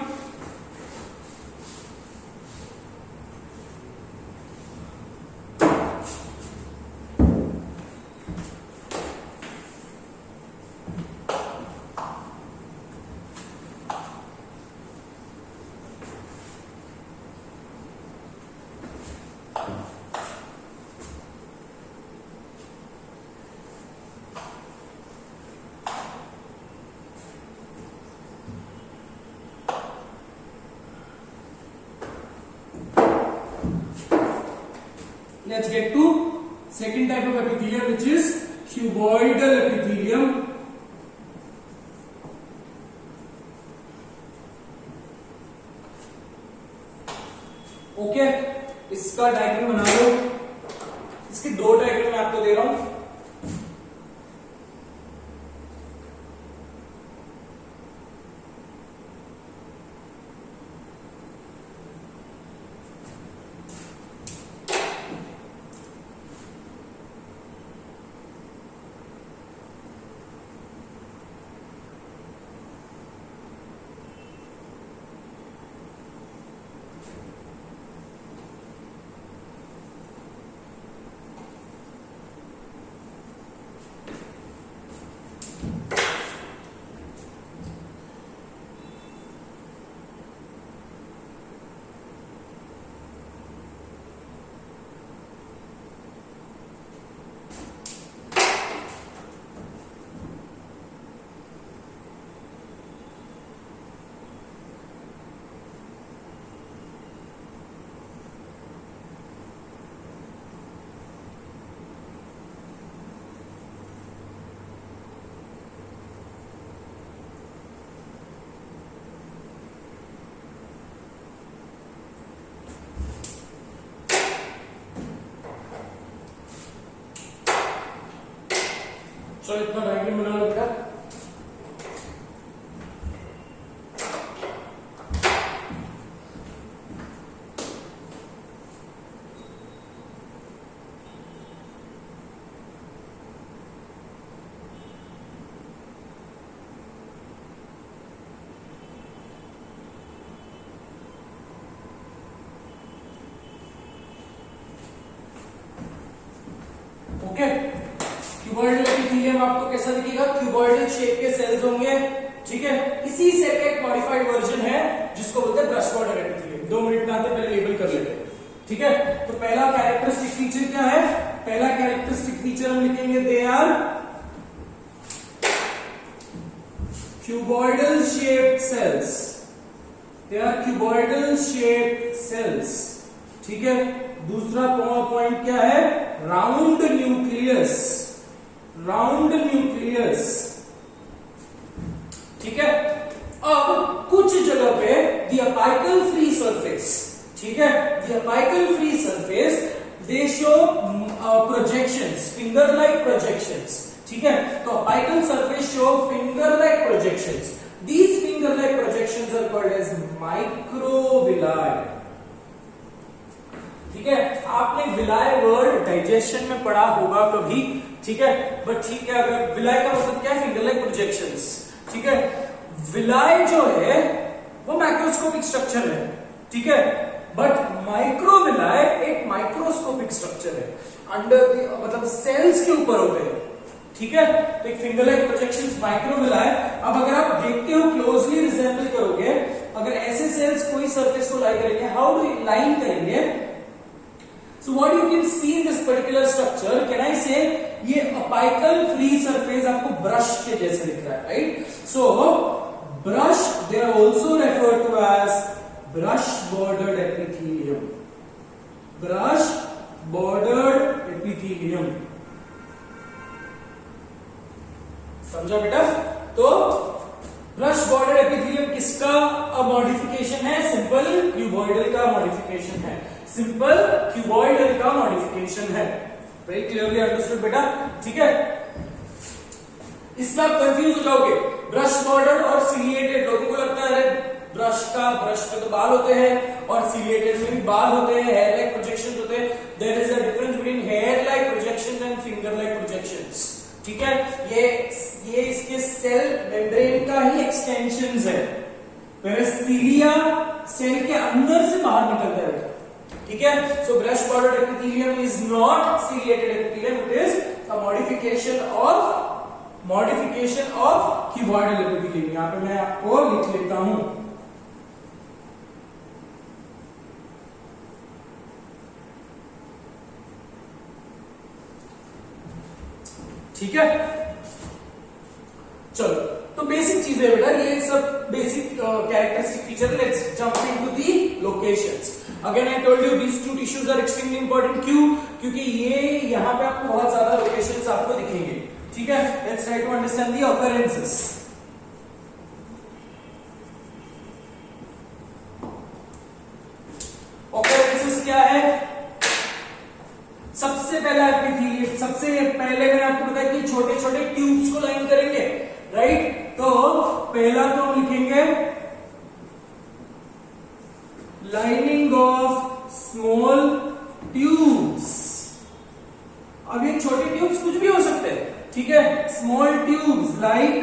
Let's get to second type of epithelium, which is cuboidal epithelium। Okay, इसका डायग्राम बना लो। इसके दो डायग्राम मैं आपको दे रहा हूं। चलो इतना डायग्राम बना लो बेटा। ओके, क्यूबॉइडल एपिथेलियम आपको कैसा दिखेगा? क्यूबॉइडल शेप के सेल्स होंगे, ठीक है? इसी सेल का एक मॉडिफाइड वर्जन है जिसको बोलते हैं ब्रश बॉर्डर एपिथेलियम। 2 मिनट में आते पहले लेबल कर लेते हैं, ठीक है। तो पहला कैरेक्टरिस्टिक फीचर क्या है? पहला कैरेक्टरिस्टिक फीचर हम लिखेंगे they are cuboidal shaped cells, they are cuboidal shaped cells, ठीक है। दूसरा पॉइंट क्या है? राउंड न्यूक्लियस, राउंड न्यूक्लियस, ठीक है। अब कुछ जगह पे the apical free surface, ठीक है, the apical free surface they show projections, finger like projections, ठीक है। तो apical surface show finger like projections, these finger like projections are called as microvilli, ठीक है। आपने विलाय वर्ड डाइजेशन में पढ़ा होगा कभी, ठीक है, बट ठीक है, अगर विलाय का मतलब क्या है? फिंगर लाइक प्रोजेक्शंस, ठीक है। विलाय जो है वो मैक्रोस्कोपिक स्ट्रक्चर है, ठीक है, बट माइक्रोविलाय एक माइक्रोस्कोपिक स्ट्रक्चर है, अंडर मतलब सेल्स के ऊपर होते हैं, ठीक है। तो एक फिंगर लाइक प्रोजेक्शंस माइक्रोविलाय। अब अगर आप देखते हो क्लोजली रिजेंबल करोगे, अगर ऐसे सेल्स कोई सरफेस को लाई करेंगे, हाउ डू लाइन करेंगे? So what you can see in this particular structure, can I say ये apical free surface आपको ब्रश के जैसे दिख रहा है, right? So brush they are also referred to as brush bordered epithelium, brush bordered epithelium, समझा बेटा? तो ब्रश बॉर्डर एपिथेलियम किसका मॉडिफिकेशन है? सिंपल क्यूबॉइडल का मॉडिफिकेशन है, सिंपल क्यूबॉइडल का मॉडिफिकेशन है। वेरी क्लियरली अंडरस्टूड बेटा, ठीक है। इसमें आप कंफ्यूज हो जाओगे, ब्रश बॉर्डर और सिलिएटेड। लोगों को लगता है अरे ब्रश पे तो बाल होते हैं और सिलिएटेड में भी बाल होते हैं, हेयर लाइक प्रोजेक्शंस होते हैं। There is a difference between hair like projections and finger like projections, ठीक है। ये इसके सेल मेम्ब्रेन का ही एक्सटेंशंस है, पेरिस्टीलिया सेल के अंदर से बाहर निकलता है, ठीक है। So brush border epithelium is not ciliated epithelium, it is a modification of cuboidal epithelium. यहां पे मैं आपको लिख लेता हूं, ठीक है। चलो, तो बेसिक चीजें बेटा, ये सब basic characteristic feature. Let's jump into the locations. Again I told you these 2 tissues are extremely important. क्यों? क्योंकि ये यहां पे आपको बहुत ज्यादा लोकेशंस आपको दिखेंगे, ठीक है। Let's try to understand the occurrences. Occurrences क्या है? सबसे पहला एपिथेलियम, सबसे पहले मैंने आपको बताया कि छोटे छोटे ट्यूब्स को लाइन करेंगे, राइट। तो पहला तो हम लिखेंगे लाइनिंग ऑफ स्मॉल ट्यूब्स। अब ये छोटे ट्यूब्स कुछ भी हो सकते हैं, ठीक है। स्मॉल ट्यूब्स लाइक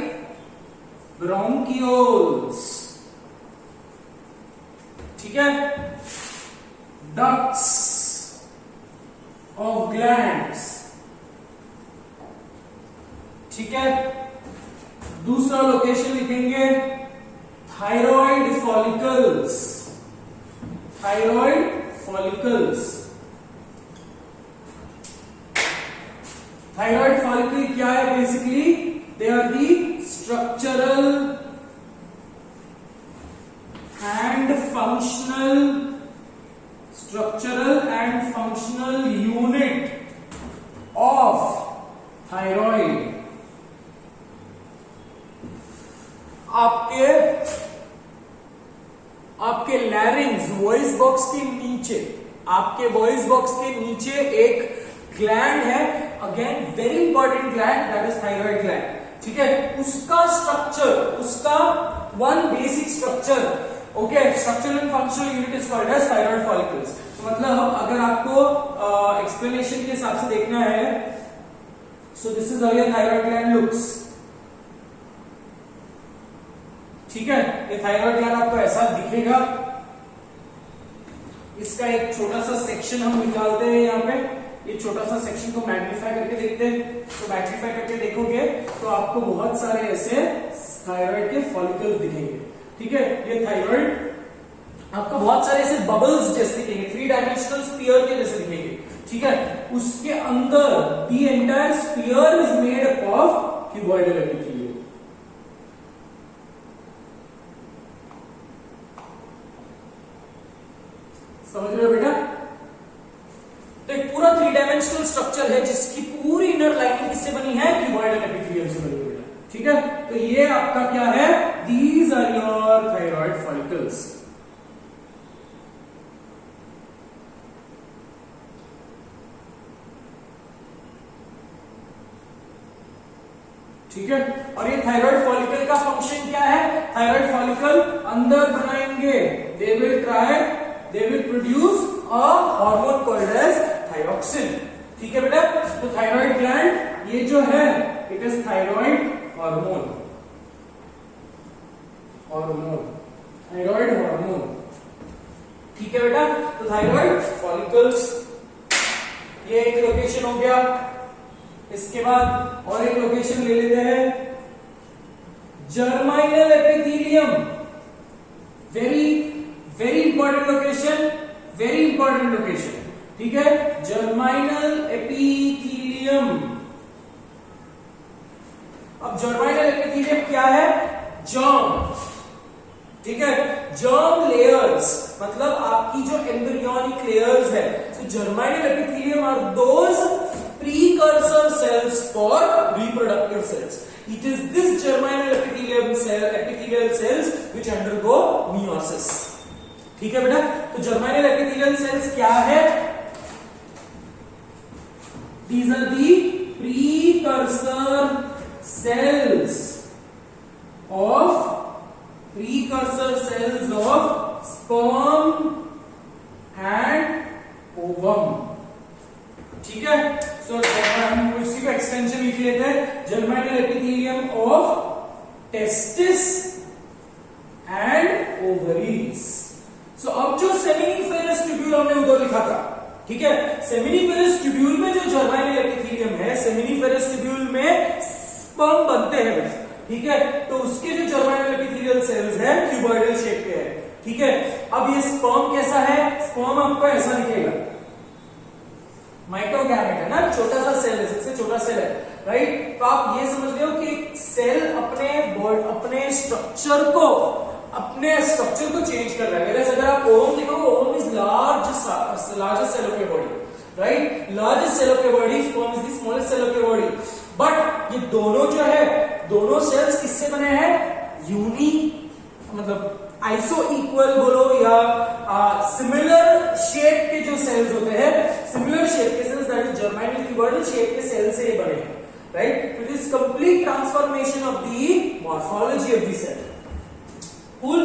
ब्रोंकियोल्स, ठीक है। डक्ट्स ऑफ ग्लैंड्स, ठीक है। दूसरा लोकेशन लिखेंगे thyroid follicles, thyroid follicles. Thyroid follicle क्या है? Basically they are the structural and functional unit of thyroid. आपके लैरिंग्स वॉइस बॉक्स के नीचे, आपके वॉइस बॉक्स के नीचे एक ग्लैंड है, again very important gland, that is thyroid gland, ठीक है। उसका स्ट्रक्चर, उसका one basic structure, okay, structural and functional unit is called as thyroid follicles. तो मतलब अगर आपको एक्सप्लेनेशन के हिसाब से देखना है, सो this is how your thyroid gland looks, ठीक है। ये थायराइड ग्लैंड आपको ऐसा दिखेगा। इसका एक छोटा सा सेक्शन हम निकालते हैं यहाँ पे, ये छोटा सा सेक्शन को मैग्नीफाई करके देखते हैं। तो मैग्नीफाई करके देखोगे तो आपको बहुत सारे ऐसे थायराइड के फॉलिकल्स दिखेंगे, ठीक है। ये थायराइड आपको बहुत सारे ऐसे बबल्स जैसे दिखेंगे, 3 डायमेंशनल स्फीयर के जैसे दिखेंगे, ठीक है। उसके अंदर the entire sphere is made up of cuboidal epithelium. समझ रहे हो बेटा? तो एक पूरा 3 डायमेंशनल स्ट्रक्चर है जिसकी पूरी इनर लाइनिंग किससे बनी है? क्यूबॉइडल एपिथेलियम से बनी है बेटा, ठीक है। तो ये आपका क्या है? These are your thyroid follicles. ठीक है। और ये थायराइड फॉलिकल का फंक्शन क्या है? थायराइड फॉलिकल अंदर बनाएंगे, they will produce a hormone called as thyroxine. ठीक है बेटा। तो थायराइड ग्लैंड ये जो है it is thyroid hormone, thyroid hormone. ठीक है बेटा। तो थायराइड फॉलिकल्स ये एक लोकेशन हो गया। इसके बाद और एक लोकेशन ले लेते हैं, germinal epithelium. Very important location, ठीक है। जर्माइनल एपिथेलियम। अब जर्माइनल एपिथेलियम क्या है? जर्म, ठीक है। जर्म लेयर्स मतलब आपकी जो एम्ब्रियोनिक लेयर्स है। So germinal epithelium are those precursor cells for reproductive cells. It is this germinal epithelial cells which undergo meiosis. ठीक है बेटा। तो germinal epithelial cells क्या है? These are the precursor cells of sperm and ovum। ठीक है। सो हम इसी का एक्सटेंशन लिख लेते हैं, germinal epithelium of testis and ovaries. So अब जो सेमिनिफेरस ट्यूब्यूल हमने उधर लिखा था, ठीक है। सेमिनिफेरस ट्यूब्यूल में जो जर्माइनल एपिथेलियम है, सेमिनिफेरस ट्यूब्यूल में स्पर्म बनते हैं, ठीक है। तो उसके जो जर्माइनल एपिथेलियल सेल्स है क्यूबॉइडल शेप के है, ठीक है। अब ये स्पर्म कैसा है? स्पर्म आपको ऐसा दिखेगा, माइक्रोगैमेट है ना, छोटा सा सेल है, सबसे छोटा सेल है, राइट। तो आप ये समझ रहे हो कि सेल अपने स्ट्रक्चर को चेंज कर रहा है। अगर आप ओवम देखोगे, ovum is largest cell of your body, right. Largest cell of your body, sperm is the smallest cell of your body. But ये दोनों जो है, दोनों सेल्स किससे बने हैं? मतलब आइसो इक्वल बोलो या सिमिलर शेप के जो सेल्स होते हैं, सिमिलर शेप के cells, that is germinal cuboidal shape के सेल से बने हैं, right. It is complete transformation of the morphology of the cell. Cool.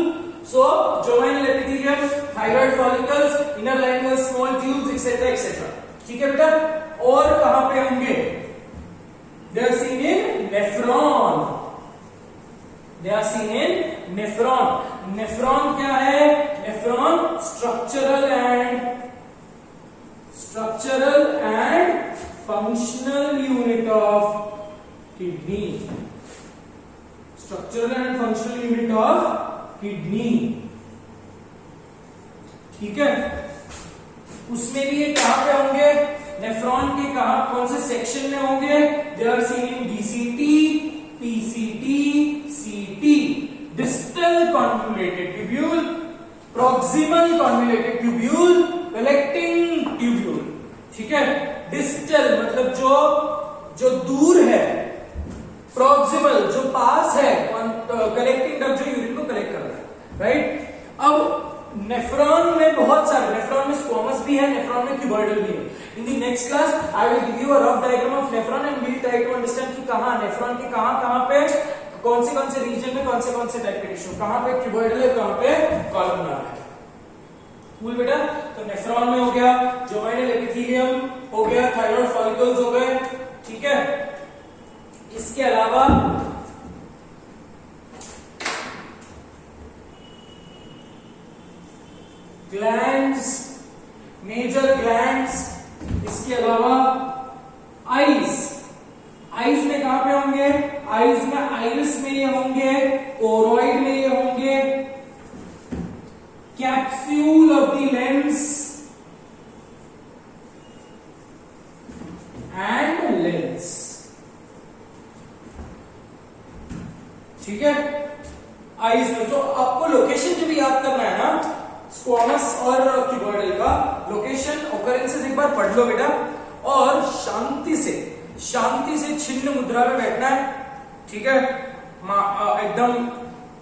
So germinal epithelium, thyroid follicles, inner lining of small tubes etcetera etcetera. ठीक है बेटा। और कहां पे होंगे? They are seen in nephron. Nephron क्या है? Nephron structural and functional unit of kidney. Structural and functional unit of kidney, ठीक है। उसमें भी ये कहां पे होंगे? नेफ्रॉन के कौन से सेक्शन में होंगे? They are seen in DCT, PCT, CT. Distal convoluted tubule, proximal convoluted tubule, collecting tubule, ठीक है। डिस्टल मतलब जो दूर है, प्रॉक्सिमल जो पास है, कलेक्टिंग डक्ट जो यूरिन को कलेक्ट कर रहा है, राइट। अब नेफ्रॉन में बहुत सारे, नेफ्रॉन में स्क्वामस भी है, नेफ्रॉन में क्यूबॉइडल भी है। In the next class I will give you a rough diagram of nephron and we will try to understand कि कहां नेफ्रॉन के कहां पे कौन से रीजन में कौन से टाइप के टिश्यू, कहां पे क्यूबॉइडल है, कहां पे कॉलमनार है। कूल बेटा। तो नेफ्रॉन में हो गया, जर्माइनल एपिथेलियम हो गया, थायराइड फॉलिकल्स हो गए, ठीक है। इसके अलावा ग्लैंड्स, मेजर ग्लैंड्स, इसके अलावा आईज में कहां पे होंगे? आईज में आइरिस में ये होंगे, ओरॉइड में ये होंगे, कैप्स ठीक है, आईज में। तो आपको लोकेशन जो भी याद करना है ना स्क्वामस और क्यूबॉइडल का, लोकेशन ऑकरेंसेस एक बार पढ़ लो बेटा, और शांति से छिन्न मुद्रा में बैठना है, ठीक है, एकदम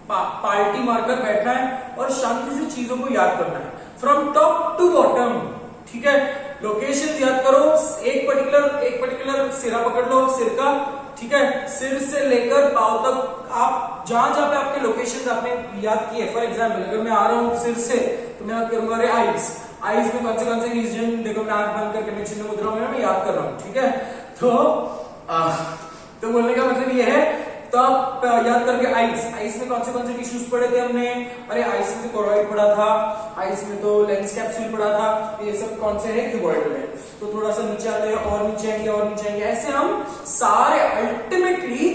पार्टी मारकर बैठना है और शांति से चीजों को याद करना है फ्रॉम टॉप टू बॉटम, ठीक है। लोकेशन याद करो, एक पर्टिकुलर सिरा पकड़ लो, सिर का, ठीक है, सिर से लेकर पांव तक आप जहां जहां पे आपके लोकेशन आपने याद किए। फॉर एग्जाम्पल अगर मैं आ रहा हूं सिर से तो मैं याद करूंगा अरे आईज में कौन से रीजन, देखो मैं आंख बंद करके मैं छिन्न मुद्रा में मैं याद कर रहा हूं, ठीक है। तो बोलने का मतलब ये है, तो आप याद करके आइस में कौन से टिश्यूज पढ़े थे हमने, अरे आइस में तो कोरोइड पढ़ा था, आइस में तो लेंस कैप्सूल पढ़ा था, ये सब कौन से है, क्यूबॉइडल है। तो थोड़ा सा नीचे आते हैं और नीचे आएंगे, ऐसे हम सारे अल्टीमेटली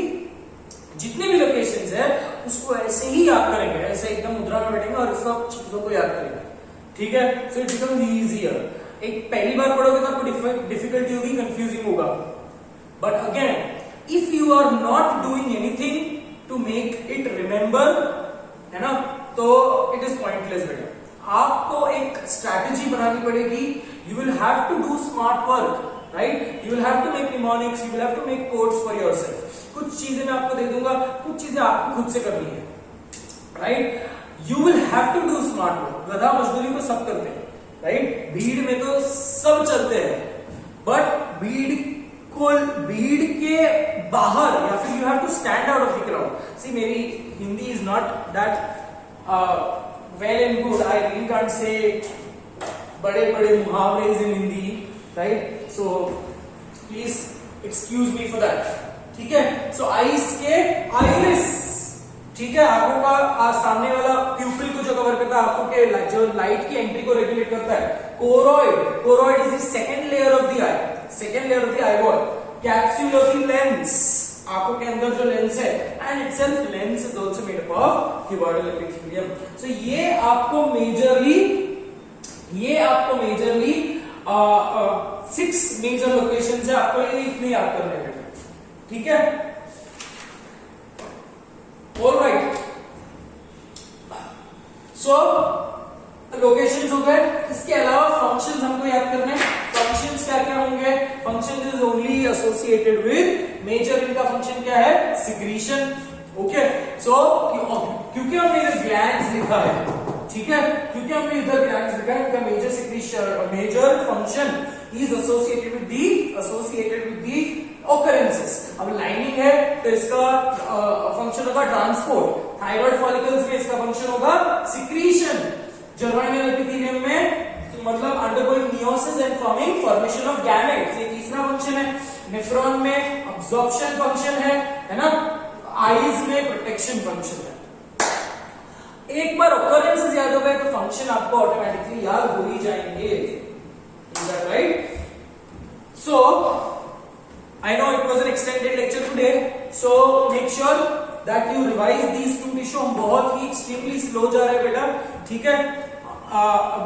जितने भी लोकेशंस है उसको ऐसे ही याद करेंगे, ऐसे एकदम मुद्रा में बैठेंगे और सब चीजों को याद करेंगे, ठीक है। So it becomes easier. एक पहली बार पढ़ोगे तो आपको डिफिकल्टी होगी, कंफ्यूजिंग होगा, but again if you are not doing anything to make it remember, है ना, तो it is pointless बेटा। आपको एक स्ट्रैटेजी बनानी पड़ेगी, you will have to do smart work, right? You will have to make mnemonics, you will have to make codes for yourself। कुछ चीजें मैं आपको दे दूंगा, कुछ चीजें आपको खुद से करनी है, right? You will have to do smart work। गधा मजदूरी तो सब करते हैं, right? भीड़ में तो सब चलते हैं, बट भीड़ के बाहर या फिर you have to stand out of the crowd. See मेरी Hindi is not that well and good, I really can't say बड़े मुहावरे in Hindi, right? So please excuse me for that, ठीक है। सो आईज के आइरिस, ठीक है, आंखों का सामने वाला प्यूपिल को जो कवर करता है, आंखों के जो लाइट की एंट्री को रेगुलेट करता है, choroid is the second layer of the eye, second layer of the eyeball. Capsule of the lens, आंखों के अंदर जो लेंस है, and itself lens is also made up of cuboidal epithelium. So ये आपको मेजरली 6 मेजर लोकेशंस है, आपको ये इतने याद करने हैं, ठीक है। ऑलराइट, सो लोकेशंस हो गए, इसके अलावा फंक्शंस हमको याद करने हैं। फंक्शंस क्या क्या होंगे? Function is only associated with major, इनका फंक्शन क्या है? Secretion, okay. सो क्योंकि हमने इधर ग्लैंड्स लिखा है, ठीक है, क्योंकि हमने इधर ग्लैंड्स लिखा है, इनका major secretion, major function is associated with the occurrences. अब लाइनिंग है तो इसका फंक्शन होगा ट्रांसपोर्ट, थायराइड फॉलिकल्स में इसका फंक्शन होगा सिक्रीशन, जर्माइनल एपिथेलियम में मतलब undergoing meiosis and formation of gametes, ये तीसरा फंक्शन है। नेफ्रॉन में अब्जॉर्प्शन फंक्शन है ना, आईज में प्रोटेक्शन फंक्शन है। एक बार ऑकरेंसेस याद हो गए तो फंक्शन आपको ऑटोमेटिकली याद हो ही जाएंगे, is that right? So I know it was an extended lecture today, so make sure that you revise these two tissue। हम बहुत ही extremely slow जा रहे हैं बेटा, ठीक है,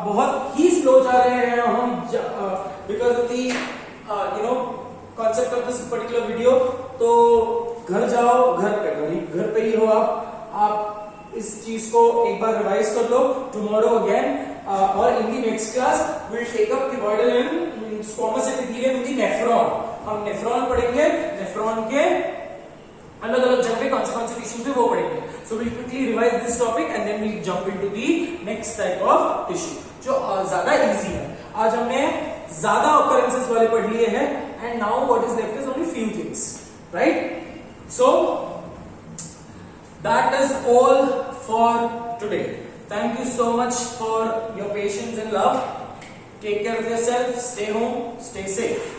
बहुत ही स्लो जा रहे हैं हम because of the concept of this particular video। तो घर जाओ, घर पे ही हो आप इस चीज को एक बार रिवाइज कर लो। टुमारो अगेन और in the next class will take up cuboidal and squamous epithelium in the nephron. हम नेफ्रॉन पढ़ेंगे, नेफ्रॉन के अलग अलग जगह पे कौन से टिश्यूज है वो पढ़ेंगे। So will quickly revise this topic and then we jump into the next type of tissue जो ज्यादा इजी है। आज हमने ज्यादा ऑकरेंसेस वाले पढ़ लिए हैं and now what is left is only few things, right? So that is all for today. Thank you so much for your patience and love. Take care of yourself. Stay home. Stay safe.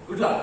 Good luck.